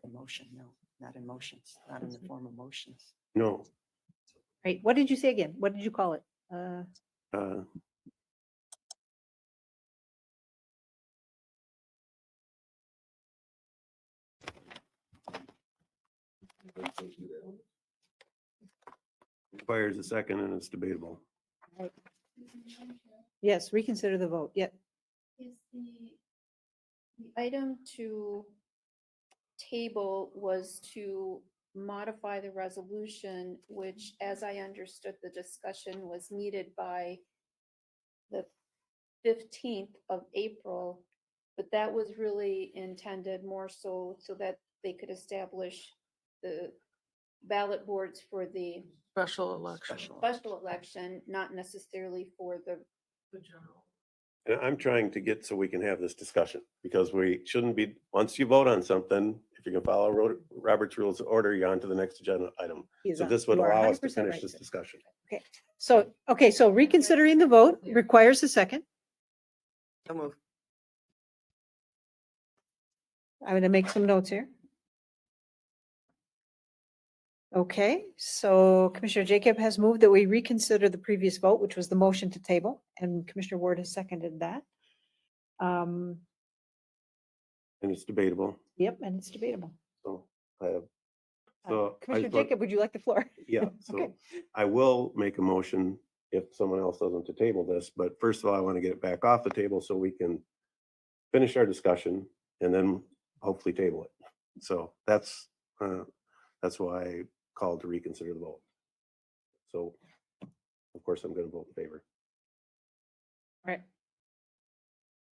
Emotion, no, not emotions, not in the form of motions. No. Right, what did you say again? What did you call it? Requires a second and it's debatable. Yes, reconsider the vote. Yep. Is the item to table was to modify the resolution, which, as I understood the discussion, was needed by the 15th of April, but that was really intended more so that they could establish the ballot boards for the Special election. special election, not necessarily for the And I'm trying to get so we can have this discussion because we shouldn't be, once you vote on something, if you can follow Robert's Rules of Order, you're on to the next agenda item. He's So on. this would You are allow us to 100% finish right, this sir. discussion. So, okay, so reconsidering the vote requires a second. So move. I'm going to make some notes here. Okay, so Commissioner Jacob has moved that we reconsider the previous vote, which was the motion to table, and Commissioner Ward has seconded that. And it's debatable. Yep, and it's debatable. So I have, so I Commissioner thought- Jacob, would you like the floor? yeah, Okay. so I will make a motion if someone else doesn't to table this, but first of all, I want to get it back off the table so we can finish our discussion and then hopefully table it. So that's why I called to reconsider the vote. So of course, I'm going to vote in favor. All right.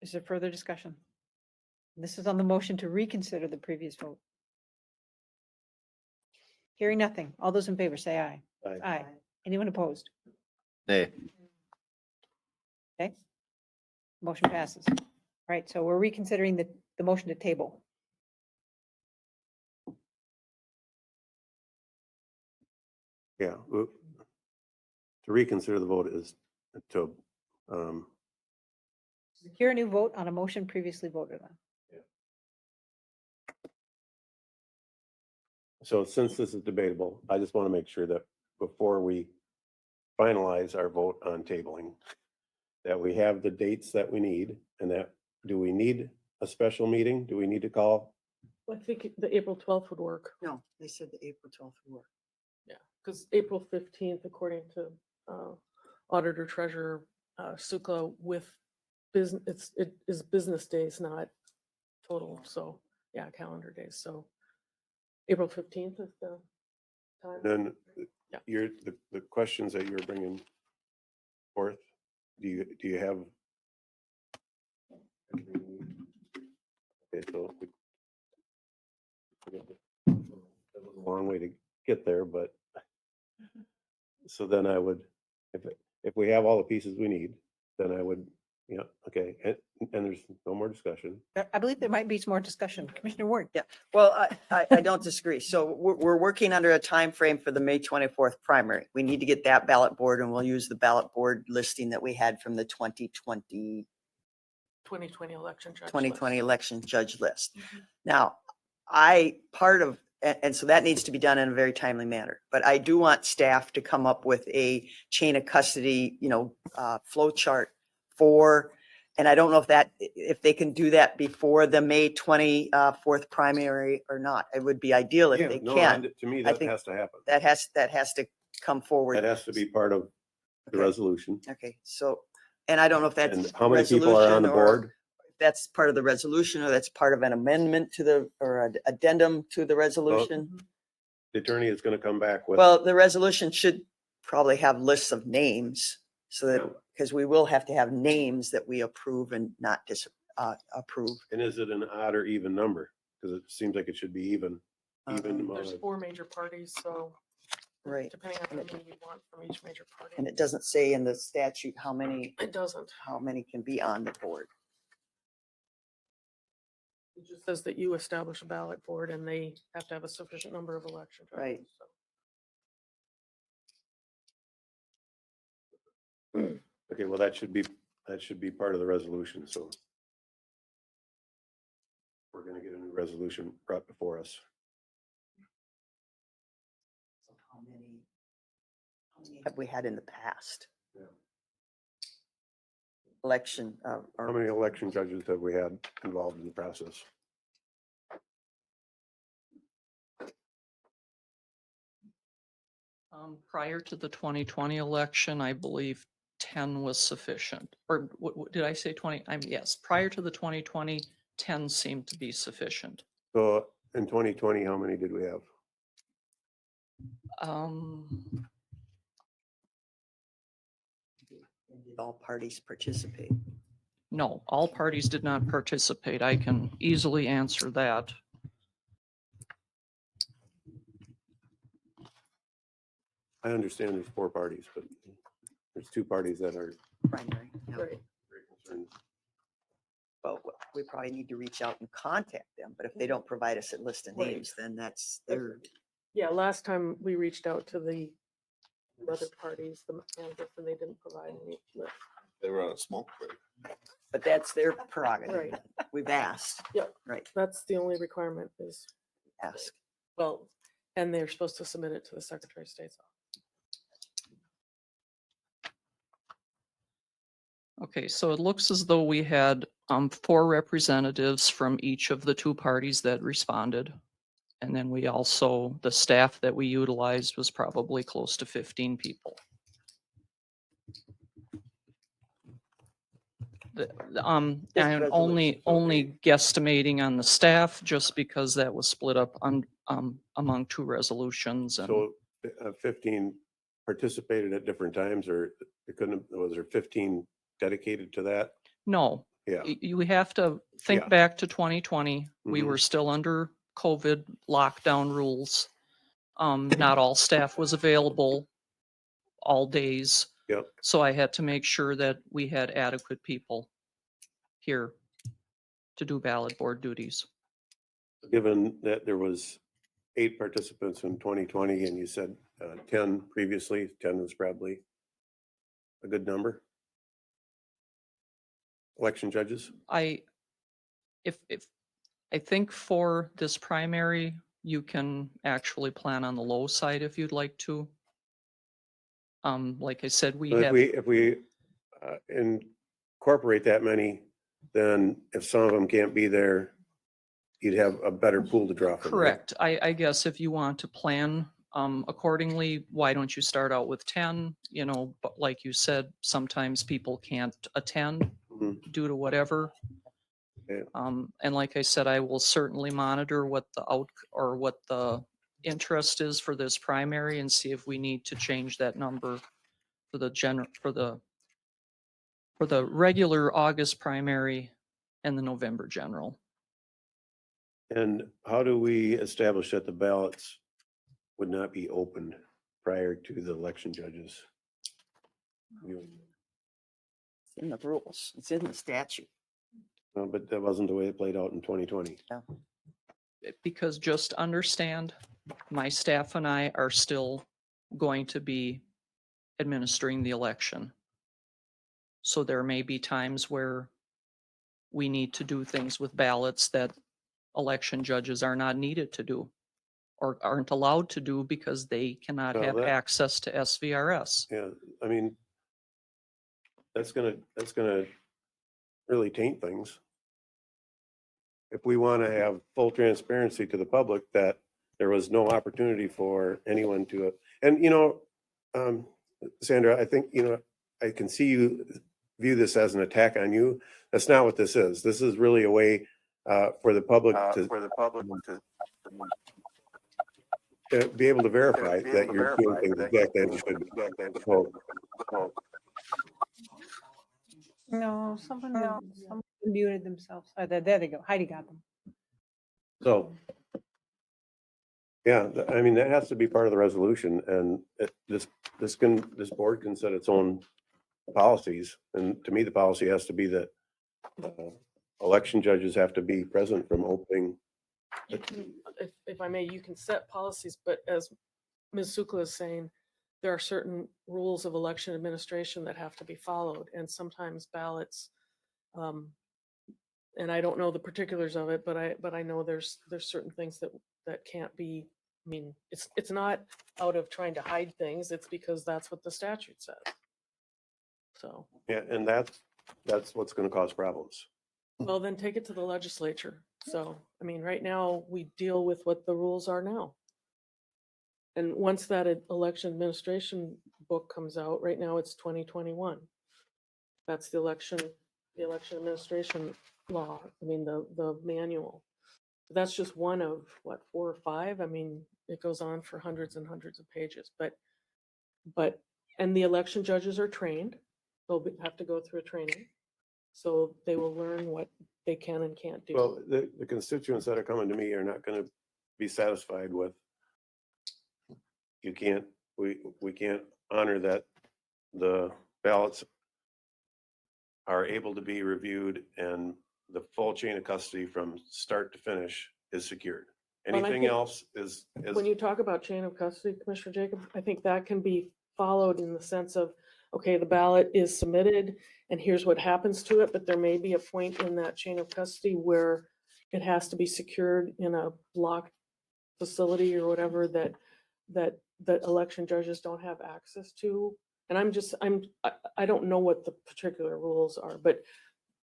Is there further discussion? This is on the motion to reconsider the previous vote. Hearing nothing. All those in favor say aye. Aye. Aye. Anyone opposed? Nay. Okay. Motion passes. All right, so we're reconsidering the motion to table. Yeah. To reconsider the vote is to, Secure a new vote on a motion previously voted on. so since this is debatable, I just want to make sure that before we finalize our vote on tabling, that we have the dates that we need and that, do we need a special meeting? Do we need to call? I think the April 12th would work. No, they said the April 12th would work. Yeah, because April 15th, according to Auditor Treasurer Sukla, with business, it is business days, not total. So yeah, calendar days. So April 15th is the time. Then Yeah. the questions that you're bringing forth, do you have? Okay, so that was a long way to get there, but so then I would, if we have all the pieces we need, then I would Yeah, okay, and there's no more discussion. I believe there might be some more discussion. Commissioner Ward. Well, I don't disagree. So we're working under a time frame for the May 24th primary. We need to get that ballot board, and we'll use the ballot board listing that we had from the 2020 election judge. 2020 list. election judge list. Mm-hmm. Now, and so that needs to be done in a very timely manner, but I do want staff to come up with a chain of custody, flow chart and I don't know if they can do that before the May 24th primary or not. It would be ideal if Yeah, they no, can. To me, I that think has to happen. That has to come forward. That has to be part of the Okay. resolution. Okay, so, and I don't know if that's. And how many people are on the resolution or board? That's part of the resolution, or that's part of an amendment or an addendum to the resolution. The attorney is going to come back with. Well, the resolution should probably have lists of names so that, because we will have to have names that we approve and not disapprove. And is it an odd or even number? Because it seems like it should be even. Even amount There's of- 4 major parties, so Right. depending on how many you want from each major party. And it doesn't say in the statute how many It doesn't. can be on the board. It just says that you establish a ballot board and they have to have a sufficient number of election judges. Right. So. Okay, well, that should be part of the resolution, so. We're going to get a new resolution brought before us. So how many have we had in the past? Yeah. Election, How or many election judges have we had involved in the process? Prior to the 2020 election, I believe 10 was sufficient. Or what did I say 20? Yes, prior to the 2020, 10 seemed to be sufficient. So in 2020, how many did we have? did all parties participate? No, all parties did not participate. I can easily answer that. I understand there's 4 parties, but there's 2 parties that are Primary. Yeah. Right. very concerned. But we probably need to reach out and contact them, but if they don't provide us a list of Right. names, then that's their. Yeah, last time we reached out to the other parties, the candidates, and they didn't provide any list. They were on a smoke break. But that's their prerogative. Right. We've asked. Yep. Right, That's the only requirement is, ask. well, and they're supposed to submit it to the Secretary of State's office. Okay, so it looks as though we had 4 representatives from each of the 2 parties that responded. And then we also, the staff that we utilized was probably close to 15 people. And only guesstimating on the staff just because that was split up among 2 resolutions. And So 15 participated at different times, or was there 15 dedicated to that? no, Yeah, you have to think Yeah. back to 2020. We Mhm. were still under COVID lockdown rules. Not all staff was available all days. Yep. So I had to make sure that we had adequate people here to do ballot board duties. given that there was 8 participants in 2020 and you said 10 previously, 10 is probably a good number. Election judges? I think for this primary, you can actually plan on the low side if you'd like to. Like I said, we So have, if we incorporate that many, then if some of them can't be there, you'd have a better pool to draw from. right? correct. I guess if you want to plan accordingly, why don't you start out with 10? You know, but like you said, sometimes people can't attend Mhm. due to whatever. Yeah. And like I said, I will certainly monitor what the interest is for this primary and see if we need to change that number for the regular August primary and the November general. And how do we establish that the ballots would not be opened prior to the election judges? in the rules. It's in the statute. But that wasn't the way it played out in 2020. Because just understand, my staff and I are still going to be administering the election. So there may be times where we need to do things with ballots that election judges are not needed to do or aren't allowed to do because they cannot Well, have that- access to SVRS. Yeah, I mean, that's gonna really taint things. If we want to have full transparency to the public that there was no opportunity for anyone to, and Sandra, I think, I can see you view this as an attack on you. That's not what this is. This is really a way for the public to be able to verify that you're doing things exactly as you should be. So, No, someone muted themselves. Oh, there they go. Heidi got them. So, yeah, I mean, that has to be part of the resolution, and this board can set its own policies. And to me, the policy has to be that election judges have to be present from opening. You can, if I may, you can set policies, but as Ms. Sukla is saying, there are certain rules of election administration that have to be followed, and sometimes ballots, and I don't know the particulars of it, but I know there's certain things that can't be. I mean, it's not out of trying to hide things. It's because that's what the statute says. So, Yeah, and that's what's going to cause problems. well, then take it to the legislature. So, I mean, right now we deal with what the rules are now. And once that election administration book comes out, right now it's 2021. That's the election administration law. I mean, the manual. That's just one of what, 4 or 5. I mean, it goes on for hundreds and hundreds of pages. And the election judges are trained. They'll have to go through a training, so they will learn what they can and can't do. Well, the constituents that are coming to me are not going to be satisfied with. We can't honor that the ballots are able to be reviewed and the full chain of custody from start to finish is secured. Well, I Anything think else is When you talk about chain of custody, Commissioner Jacob, I think that can be followed in the sense of, okay, the ballot is submitted and here's what happens to it, but there may be a point in that chain of custody where it has to be secured in a locked facility or whatever that election judges don't have access to. And I don't know what the particular rules are, but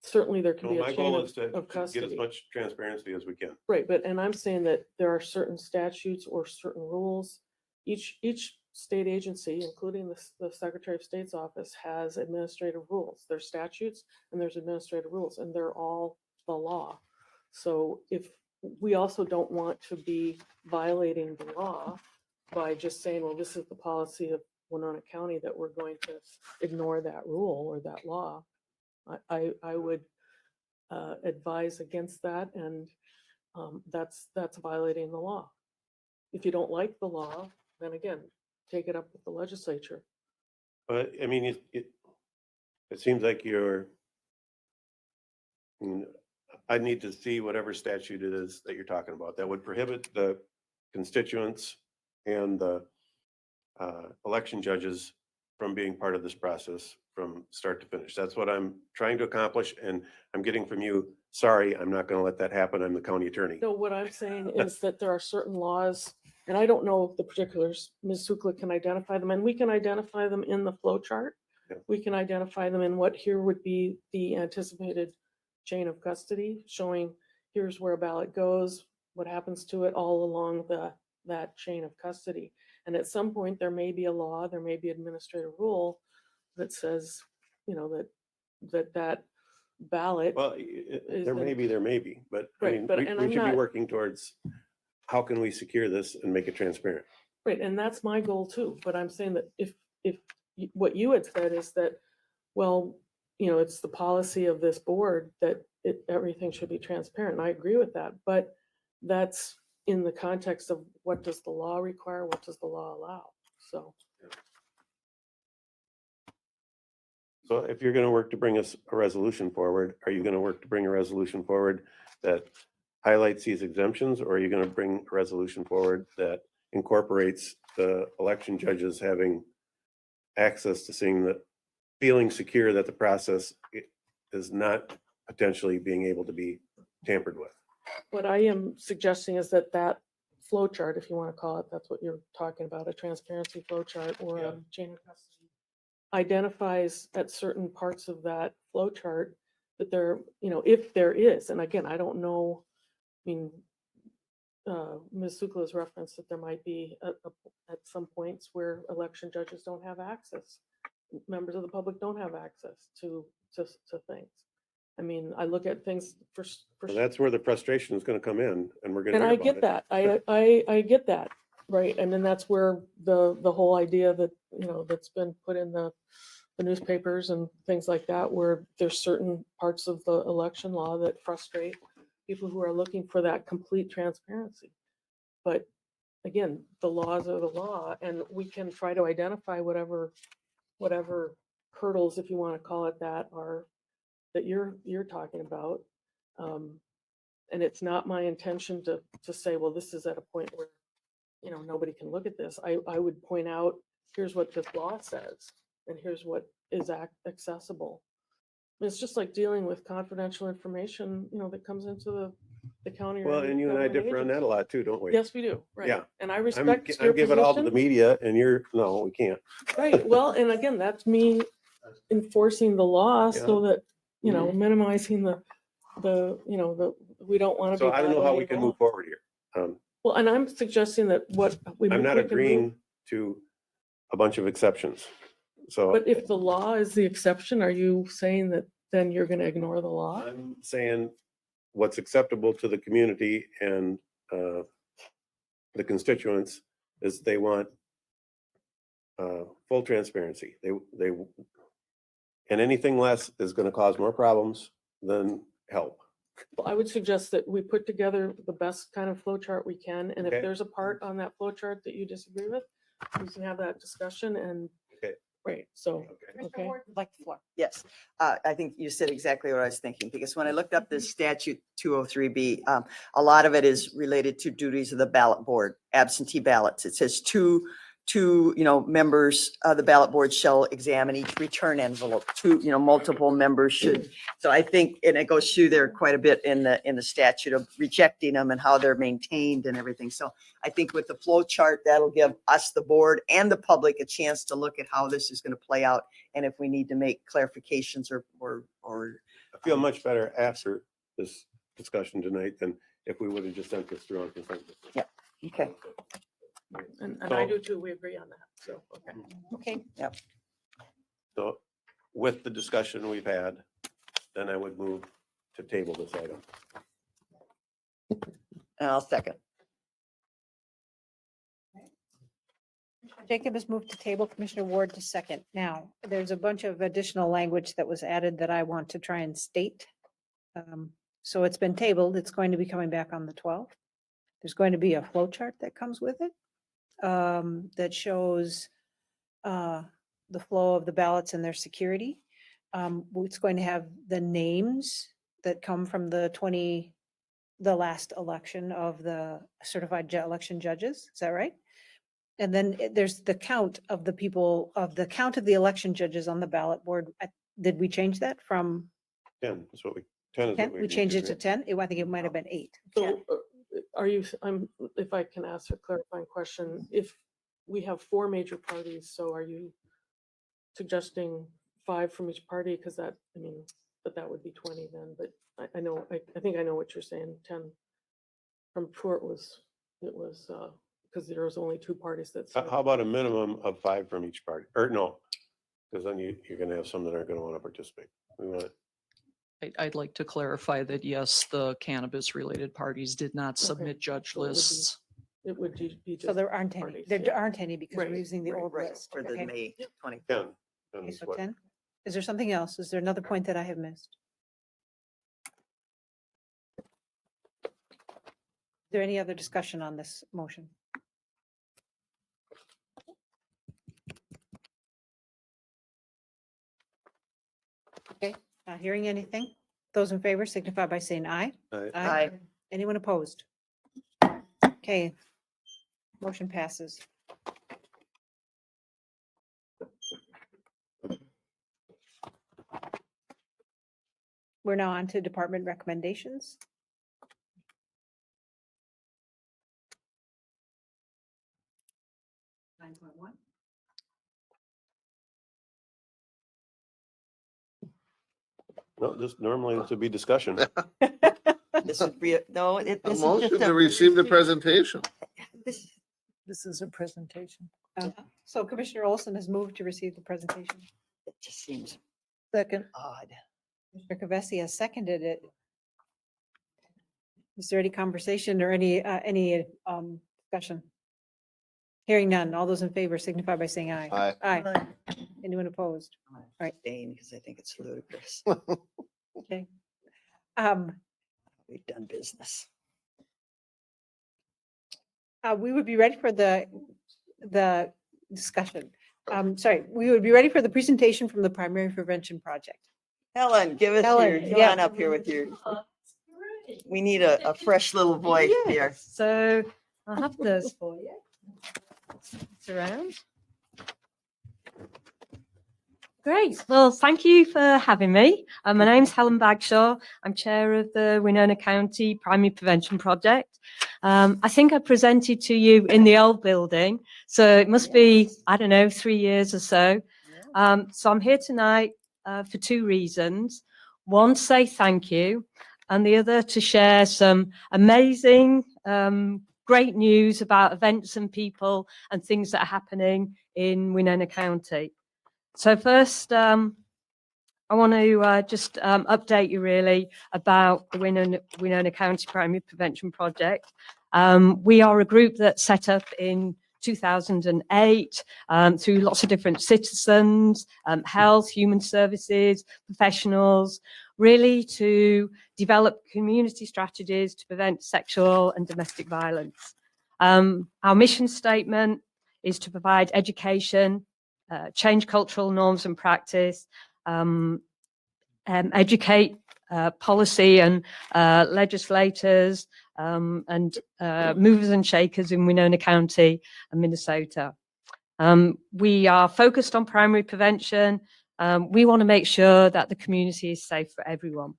certainly there can be my a chain goal is to of get as custody. much transparency as we can. Right, and I'm saying that there are certain statutes or certain rules. Each state agency, including the Secretary of State's office, has administrative rules. There's statutes and there's administrative rules, and they're all the law. So if we also don't want to be violating the law by just saying, well, this is the policy of Winona County, that we're going to ignore that rule or that law, I would advise against that, and that's violating the law. If you don't like the law, then again, take it up with the legislature. But I mean, it seems like I need to see whatever statute it is that you're talking about that would prohibit the constituents and the election judges from being part of this process from start to finish. That's what I'm trying to accomplish, and I'm getting from you, sorry, I'm not going to let that happen. I'm the county attorney. No, what I'm saying is that there are certain laws, and I don't know the particulars. Ms. Sukla can identify them, and we can identify them in the flow chart. Yeah. We can identify them in what here would be the anticipated chain of custody, showing here's where a ballot goes, what happens to it all along that chain of custody. And at some point, there may be a law, there may be administrative rule that says, that ballot. Well, there may be, but I Right, mean, but- we and I'm should be not- working towards how can we secure this and make it transparent? Right, and that's my goal too, but I'm saying that if what you had said is that, well, it's the policy of this board that everything should be transparent, and I agree with that, but that's in the context of what does the law require, what does the law allow, so. So if you're going to work to bring us a resolution forward, are you going to work to bring a resolution forward that highlights these exemptions, or are you going to bring a resolution forward that incorporates the election judges having access to seeing the, feeling secure that the process is not potentially being able to be tampered with? What I am suggesting is that that flow chart, if you want to call it, that's what you're talking about, a transparency flow chart or Yeah. a chain of custody, identifies at certain parts of that flow chart that there, if there is, and again, I don't know, I mean, Ms. Sukla's referenced that there might be at some points where election judges don't have access. Members of the public don't have access to things. I mean, I look at things for Well, that's where the frustration is going to come in, and we're going to and hear I about get it. that. I get that, right? And then that's where the whole idea that, that's been put in the newspapers and things like that, where there's certain parts of the election law that frustrate people who are looking for that complete transparency. But again, the laws are the law, and we can try to identify whatever hurdles, if you want to call it that, are that you're talking about. And it's not my intention to say, well, this is at a point where, nobody can look at this. I would point out, here's what this law says, and here's what is accessible. And it's just like dealing with confidential information, that comes into the county. or Well, any and you and I government differ on that a agency. lot too, don't we? Yes, we do, right? Yeah. And I I'm respect your giving it all to the position. media, and no, we can't. Right, well, and again, that's me enforcing the law so that, minimizing we don't want to be. So I don't know how we violating can law. move forward here. Well, and I'm suggesting that I'm not agreeing to a bunch of exceptions. So But if the law is the exception, are you saying that then you're going to ignore the law? I'm saying what's acceptable to the community and the constituents is they want full transparency. They and anything less is going to cause more problems than help. Well, I would suggest that we put together the best kind of flow chart we can, and if Okay. there's a part on that flow chart that you disagree with, we can have that discussion and. Okay. Right, so, Commissioner okay. Ward would like the floor. Yes, I think you said exactly what I was thinking, because when I looked up this statute 203B, a lot of it is related to duties of the ballot board, absentee ballots. It says two, members of the ballot board shall examine each return envelope. Multiple members should. So I think, and it goes through there quite a bit in the statute of rejecting them and how they're maintained and everything. So I think with the flow chart, that'll give us, the board and the public, a chance to look at how this is going to play out. And if we need to make clarifications or I feel much better after this discussion tonight than if we would have just sent this through on consent. Yeah. Okay. And I do too, we agree on that, so, okay. Okay, So with the discussion we've had, then I would move to table this item. And I'll second. Jacob has moved to table, Commissioner Ward to second. Now, there's a bunch of additional language that was added that I want to try and state. So it's been tabled. It's going to be coming back on the 12th. There's going to be a flow chart that comes with it that shows the flow of the ballots and their security. It's going to have the names that come from the last election of the certified election judges. Is that right? And then there's the count of the people of the count of the election judges on the ballot board. Did we change that from 10 is what we, 10 is 10? what We changed it to 10. I think it might have been 8. So are you, if I can ask a clarifying question, if we have 4 major parties, so are you suggesting 5 from each party? Because that, but that would be 20 then, but I know, I think I know what you're saying. 10 from before it was because there was only 2 parties that. how about a minimum of 5 from each party? Or no, because then you're going to have some that aren't going to want to participate. We want I'd like to clarify that, yes, the cannabis-related parties did not submit judge So it would be- lists. It would be just. So there aren't any. parties, There yeah. aren't any because we're Right, using the old Right, list. for the Okay. May 20. 10. Okay, is so what- 10. Is there something else? Is there another point that I have missed? Is there any other discussion on this motion? Not hearing anything. Those in favor signify by saying aye. Aye. Anyone opposed? Okay. Motion passes. We're now on to department recommendations. No, just normally this would be discussion. This would be, no, A this is motion just to a. receive the presentation. this- This is a presentation. So Commissioner Olson has moved to receive the presentation. It just seems Second, odd. Mr. Kavesi has seconded it. Is there any conversation or any discussion? Hearing none. All those in favor signify by saying aye. Aye. Aye. Aye. Anyone opposed? Right. Because I think it's ludicrous. Okay. We've done business. We would be ready for the discussion. Sorry, we would be ready for the presentation from the Primary Prevention Project. Helen, give us your, Helen, come yeah. on up here with your, we need a fresh little voice here. So I have those for you. It's around. Great. Well, thank you for having me. My name's Helen Bagshaw. I'm chair of the Winona County Primary Prevention Project. I think I presented to you in the old building, so it must be, I don't know, 3 years or so. So I'm here tonight for two reasons. One, to say thank you, and the other to share some amazing, great news about events and people and things that are happening in Winona County. So first, I want to just update you really about the Winona County Primary Prevention Project. We are a group that's set up in 2008 through lots of different citizens, health, human services, professionals, really to develop community strategies to prevent sexual and domestic violence. Our mission statement is to provide education, change cultural norms and practice, educate policy and legislators and movers and shakers in Winona County and Minnesota. We are focused on primary prevention. We want to make sure that the community is safe for everyone.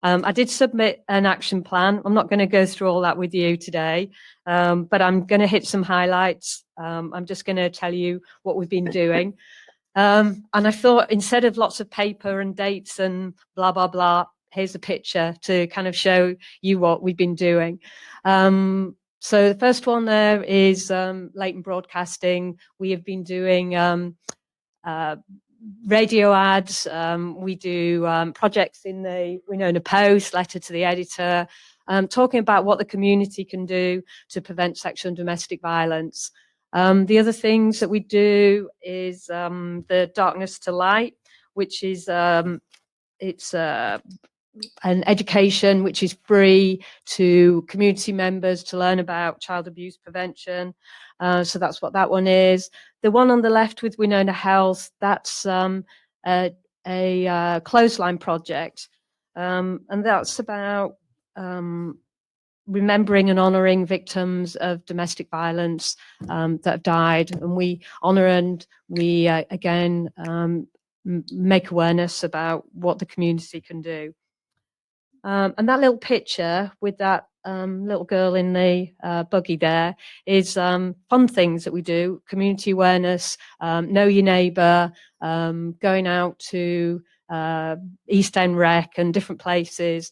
I did submit an action plan. I'm not going to go through all that with you today, but I'm going to hit some highlights. I'm just going to tell you what we've been doing. And I thought instead of lots of paper and dates and blah, blah, blah, here's a picture to kind of show you what we've been doing. So the first one there is Leighton Broadcasting. We have been doing radio ads. We do projects in the Winona Post, letter to the editor, talking about what the community can do to prevent sexual and domestic violence. The other things that we do is the Darkness to Light, which is it's an education which is free to community members to learn about child abuse prevention. So that's what that one is. The one on the left with Winona Health, that's a clothesline project. And that's about remembering and honouring victims of domestic violence that have died. And we honour and we, again, make awareness about what the community can do. And that little picture with that little girl in the buggy there is fun things that we do, community awareness, know your neighbour, going out to East End Rec and different places,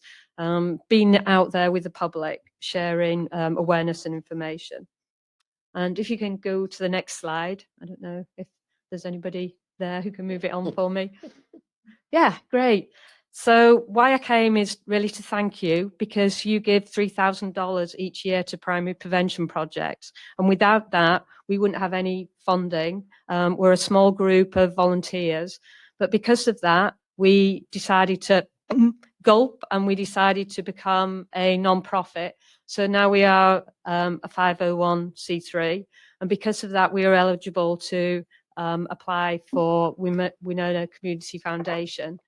being out there with the public, sharing awareness and information. And if you can go to the next slide, I don't know if there's anybody there who can move it on for me. Yeah, great. So why I came is really to thank you, because you give $3,000 each year to primary prevention projects. And without that, we wouldn't have any funding. We're a small group of volunteers. But because of that, we decided to gulp and we decided to become a non-profit. So now we are a 501c3. And because of that, we are eligible to apply for Winona Community Foundation.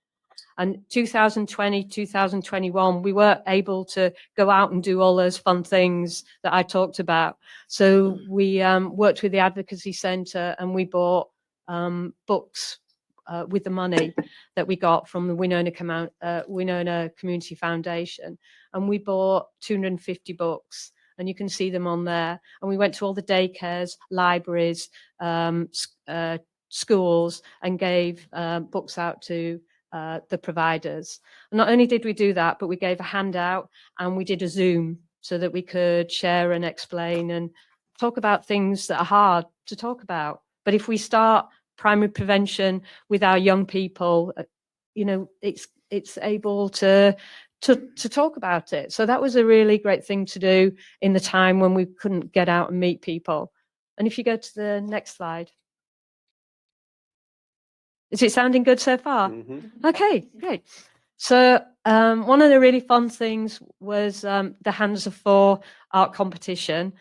And 2020, 2021, we weren't able to go out and do all those fun things that I talked about. So we worked with the Advocacy Centre and we bought books with the money that we got from the Winona Community Foundation. And we bought 250 books. And you can see them on there. And we went to all the daycares, libraries, schools, and gave books out to the providers. And not only did we do that, but we gave a handout and we did a Zoom so that we could share and explain and talk about things that are hard to talk about. But if we start primary prevention with our young people, you know, it's able to talk about it. So that was a really great thing to do in the time when we couldn't get out and meet people. And if you go to the next slide. Is it sounding good so far? Okay, great. So one of the really fun things was the Hands of Four art competition.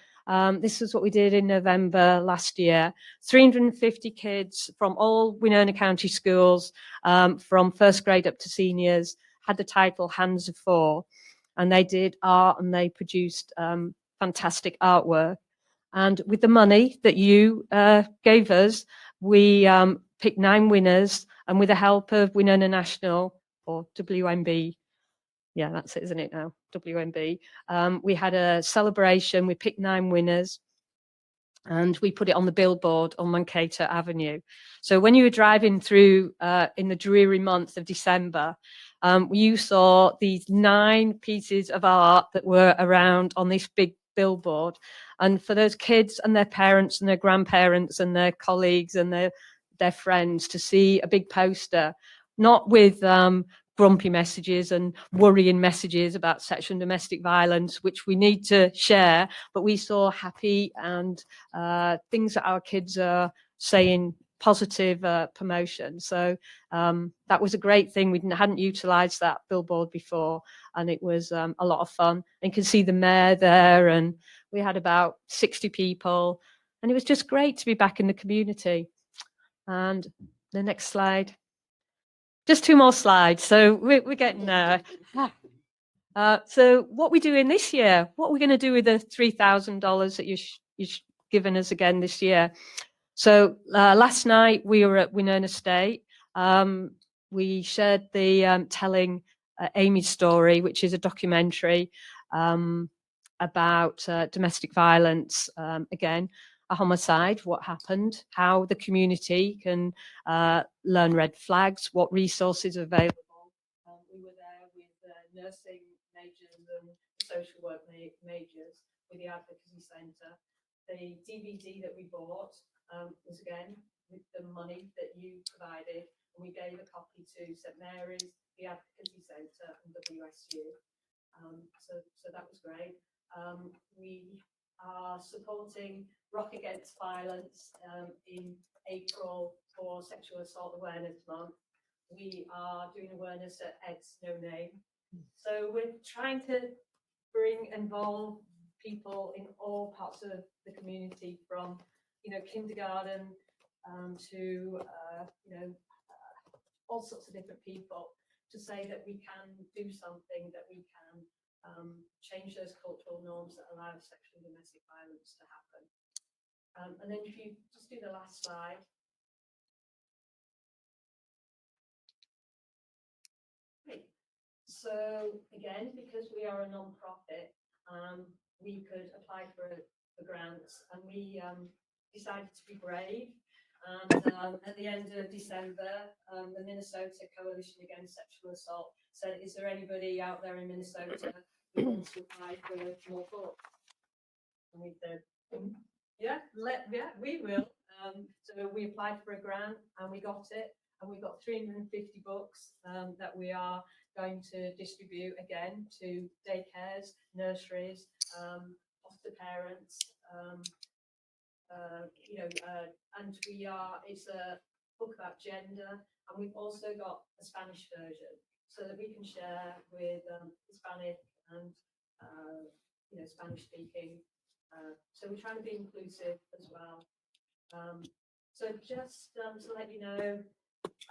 This is what we did in November last year. 350 kids from all Winona County schools, from first grade up to seniors, had the title Hands of Four. And they did art and they produced fantastic artwork. And with the money that you gave us, we picked 9 winners. And with the help of Winona National, or WMB, yeah, that's it, isn't it now? WMB. We had a celebration. We picked 9 winners. And we put it on the billboard on Mankato Avenue. So when you were driving through in the dreary month of December, you saw these 9 pieces of art that were around on this big billboard. And for those kids and their parents and their grandparents and their colleagues and their friends to see a big poster, not with grumpy messages and worrying messages about sexual and domestic violence, which we need to share, but we saw happy and things that our kids are saying, positive promotion. So that was a great thing. We hadn't utilized that billboard before, and it was a lot of fun. And you can see the mayor there, and we had about 60 people, and it was just great to be back in the community. And the next slide. Just 2 more slides. So we're getting there. So what we're doing this year, what we're going to do with the $3,000 that you've given us again this year. So last night we were at Winona State. We shared the telling Amy's story, which is a documentary about domestic violence, again, a homicide, what happened, how the community can learn red flags, what resources are available. We were there with nursing majors and social work majors with the Advocacy Centre. The DVD that we bought was again with the money that you provided, and we gave a copy to St Mary's, the Advocacy Centre, and WSU. So that was great. We are supporting Rock Against Violence in April for Sexual Assault Awareness Month. We are doing awareness at Ed's No Name. So we're trying to involve people in all parts of the community, from kindergarten to all sorts of different people, to say that we can do something, that we can change those cultural norms that allow sexual and domestic violence to happen. And then if you just do the last slide. Great. So again, because we are a non-profit, we could apply for grants, and we decided to be brave. And at the end of December, the Minnesota Coalition Against Sexual Assault said, is there anybody out there in Minnesota who wants to apply for more books? And we said, yeah, we will. So we applied for a grant and we got it. And we got 350 books that we are going to distribute again to daycares, nurseries, foster parents, and it's a book about gender, and we've also got a Spanish version so that we can share with Hispanic and Spanish speaking. So we're trying to be inclusive as well. So just to let you know,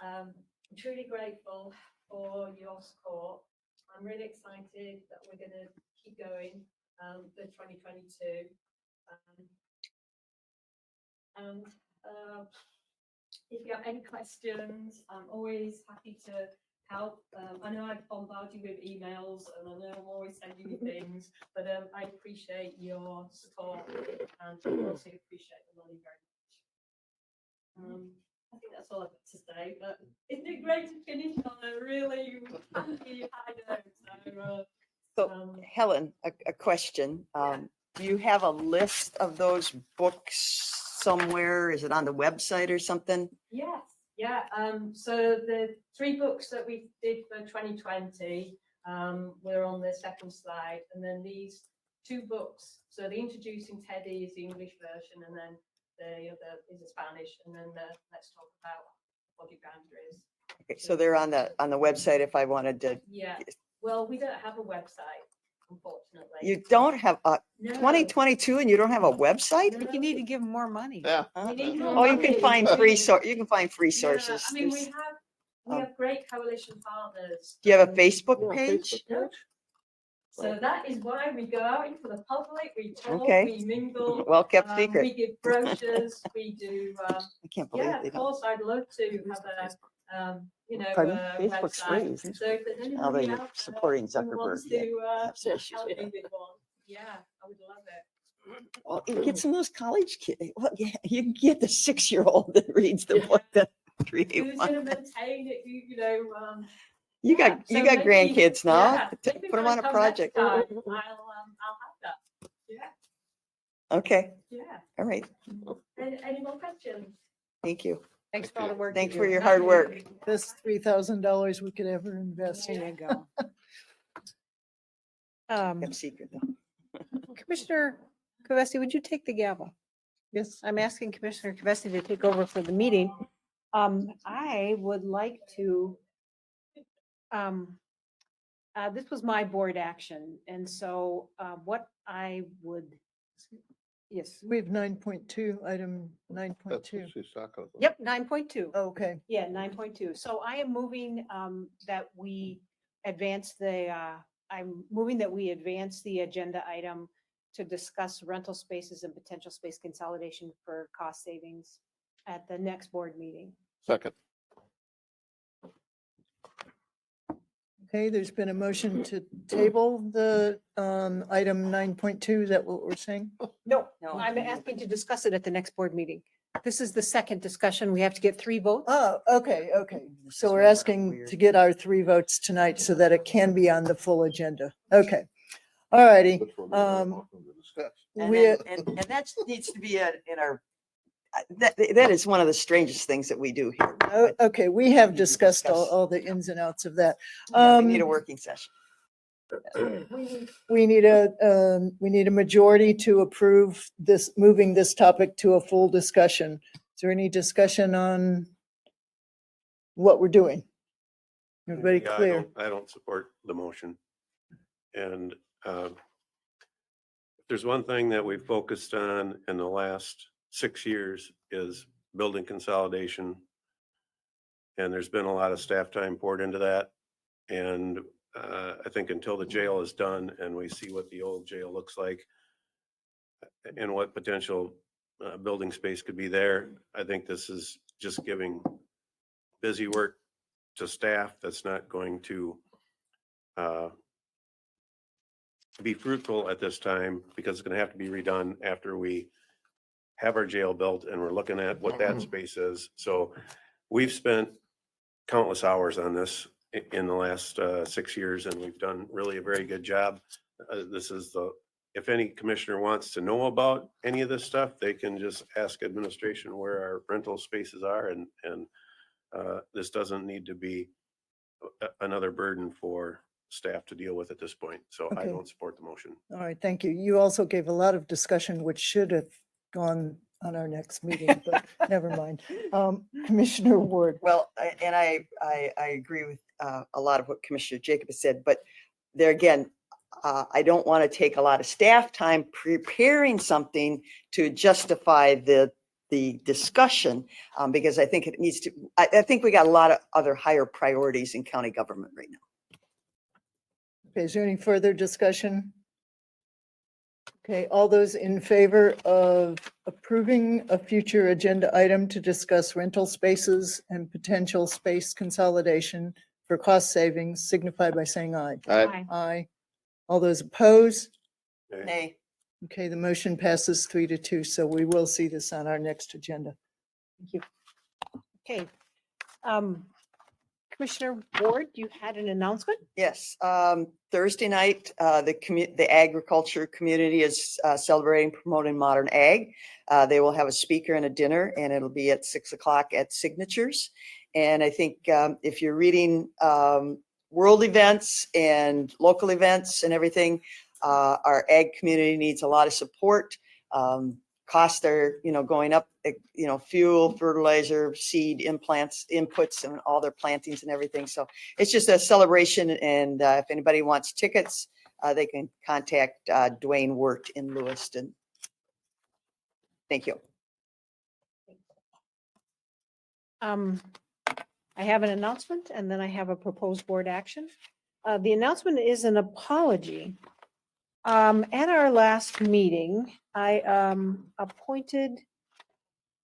I'm truly grateful for your support. I'm really excited that we're going to keep going with 2022. And if you have any questions, I'm always happy to help. I know I bombard you with emails and I know I'm always sending you things, but I appreciate your support and I also appreciate the money very much. I think that's all I've got to say, but isn't it great to finish on a really happy high note? So Helen, a question. Do you have a list of those books somewhere? Is it on the website or something? Yes, yeah. So the 3 books that we did for 2020 were on the second slide, and then these 2 books. So the Introducing Teddy is the English version, and then the other is the Spanish, and then the Let's Talk About Body Boundaries. Okay, so they're on the website if I wanted to. Yeah. Well, we don't have a website, unfortunately. You don't have a No. 2022 and you don't have a website? I think you need to give them more money. Yeah. We need more Oh, you can money. find you can find free Yeah, sources. I mean, we There's- have great coalition partners. Do you have a um, Facebook Yeah, page? Facebook page? So that is why we go out into the public, we talk, Okay. we mingle. Well kept We secret. give brochures, we do, I can't believe yeah, they of don't. course, I'd love to have a, you know, Pardon? a Facebook's website. free. So if there's Now that anybody you're out there supporting who wants Zuckerberg, yeah, to have some issues help with me that. with one, yeah, I would love it. Well, you get some of those college kids. Well, yeah, you can get the 6-year-old that reads the book that create Who's gonna one. maintain it, you know, You yeah, got you so got maybe- grandkids now. yeah, Put maybe them when I on a come project. next time, I'll have that, yeah, Okay. yeah. All right. Any more questions? Thank you. Thanks for all the work. Thanks you for do. your hard work. Best $3,000 we could ever invest. There you go. Kept secret though. Commissioner Kavesi, would you take the gavel? Yes. I'm asking Commissioner Kavesi to take over for the meeting. I would like to, this was my board action, and so what I would, yes, We have 9.2, item That's 9.2. what she's talking about. yep, 9.2. Okay. Yeah, 9.2. So I am moving that we advance I'm moving that we advance the agenda item to discuss rental spaces and potential space consolidation for cost savings at the next board meeting. Second. Okay, there's been a motion to table the item 9.2. Is that what we're saying? No, No. I'm asking to discuss it at the next board meeting. This is the second discussion. We have to get 3 votes. Oh, okay, okay. This So is we're where we're asking weird. to get our 3 votes tonight so that it can be on the full agenda. Okay. All righty. Which one we are welcome to discuss. And, We, then- and that needs to be in our, that is one of the strangest things that we do here. but okay, we have need to discussed discuss. all the ins and outs of that. yeah, we need a working session. We need a majority to approve this, moving this topic to a full discussion. Is there any discussion on what we're doing? Everybody Yeah, clear? I don't support the motion. And if there's one thing that we've focused on in the last 6 years is building consolidation. And there's been a lot of staff time poured into that. And I think until the jail is done and we see what the old jail looks like and what potential building space could be there, I think this is just giving busy work to staff that's not going to be fruitful at this time because it's going to have to be redone after we have our jail built and we're looking at what that space is. So we've spent countless hours on this in the last 6 years, and we've done really a very good job. This is if any commissioner wants to know about any of this stuff, they can just ask administration where our rental spaces are, and this doesn't need to be another burden for staff to deal with at this point. So I Okay. don't support the motion. All right, thank you. You also gave a lot of discussion, which should have gone on our next meeting, but never mind. Commissioner Ward. Well, I agree with a lot of what Commissioner Jacob has said, but there again, I don't want to take a lot of staff time preparing something to justify the the discussion, because I think it needs to, I think we got a lot of other higher priorities in county government right now. Okay, is there any further discussion? Okay, all those in favor of approving a future agenda item to discuss rental spaces and potential space consolidation for cost savings signify by saying aye. Aye. Aye. All those opposed? Okay. Nay. Okay, the motion passes 3-2, so we will see this on our next agenda. Thank you. Okay. Commissioner Ward, you had an announcement? Yes, Thursday night, the agriculture community is celebrating, promoting modern ag. They will have a speaker and a dinner, and it'll be at 6 o'clock at Signatures. And I think if you're reading world events and local events and everything, our ag community needs a lot of support. Costs are, going up, fuel, fertilizer, seed, implants, inputs, and all their plantings and everything. So it's just a celebration. And if anybody wants tickets, they can contact Dwayne Wirt in Lewiston. Thank you. I have an announcement and then I have a proposed board action. The announcement is an apology. At our last meeting, I appointed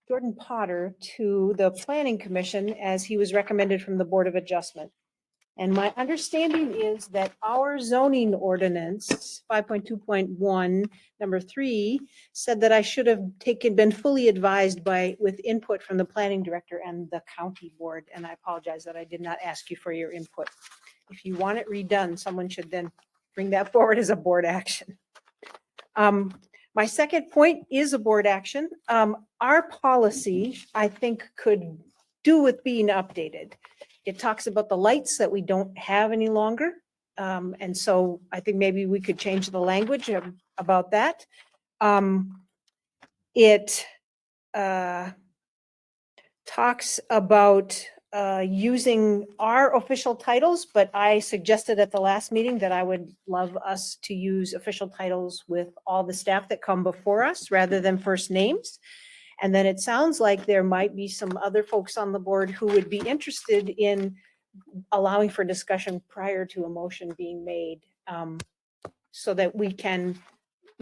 Jordan Potter to the Planning Commission as he was recommended from the Board of Adjustment. And my understanding is that our zoning ordinance, 5.2.1, number 3, said that I should have been fully advised with input from the planning director and the county board. And I apologize that I did not ask you for your input. If you want it redone, someone should then bring that forward as a board action. My second point is a board action. Our policy, I think, could do with being updated. It talks about the lights that we don't have any longer. And so I think maybe we could change the language about that. It talks about using our official titles, but I suggested at the last meeting that I would love us to use official titles with all the staff that come before us rather than first names. And then it sounds like there might be some other folks on the board who would be interested in allowing for discussion prior to a motion being made, so that we can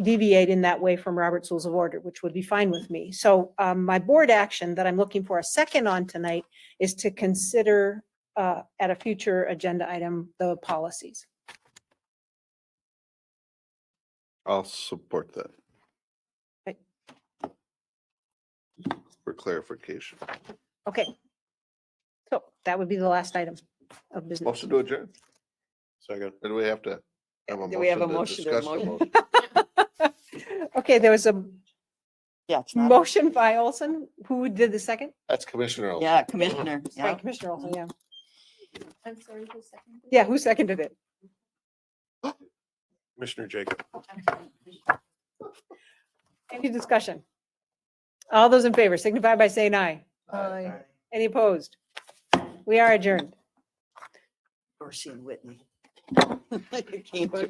deviate in that way from Robert's Rules of Order, which would be fine with me. So my board action that I'm looking for a second on tonight is to consider at a future agenda item, the policies. I'll support that. Okay. For clarification. Okay. So that would be the last item of business. Motion to adjourn. Second. Then we have to have a Do we have a motion to motion to discuss the motion. Okay, there was a Yeah, it's not. motion by Olson. Who did the second? That's Commissioner Olson. Yeah, Commissioner. Sorry, Yeah. Commissioner Olson, yeah. I'm sorry, who seconded? Yeah, who seconded it? Commissioner Jacob. Any discussion? All those in favor signify by saying aye. Aye. Any opposed? We are adjourned. Dorsey and Whitney. It came to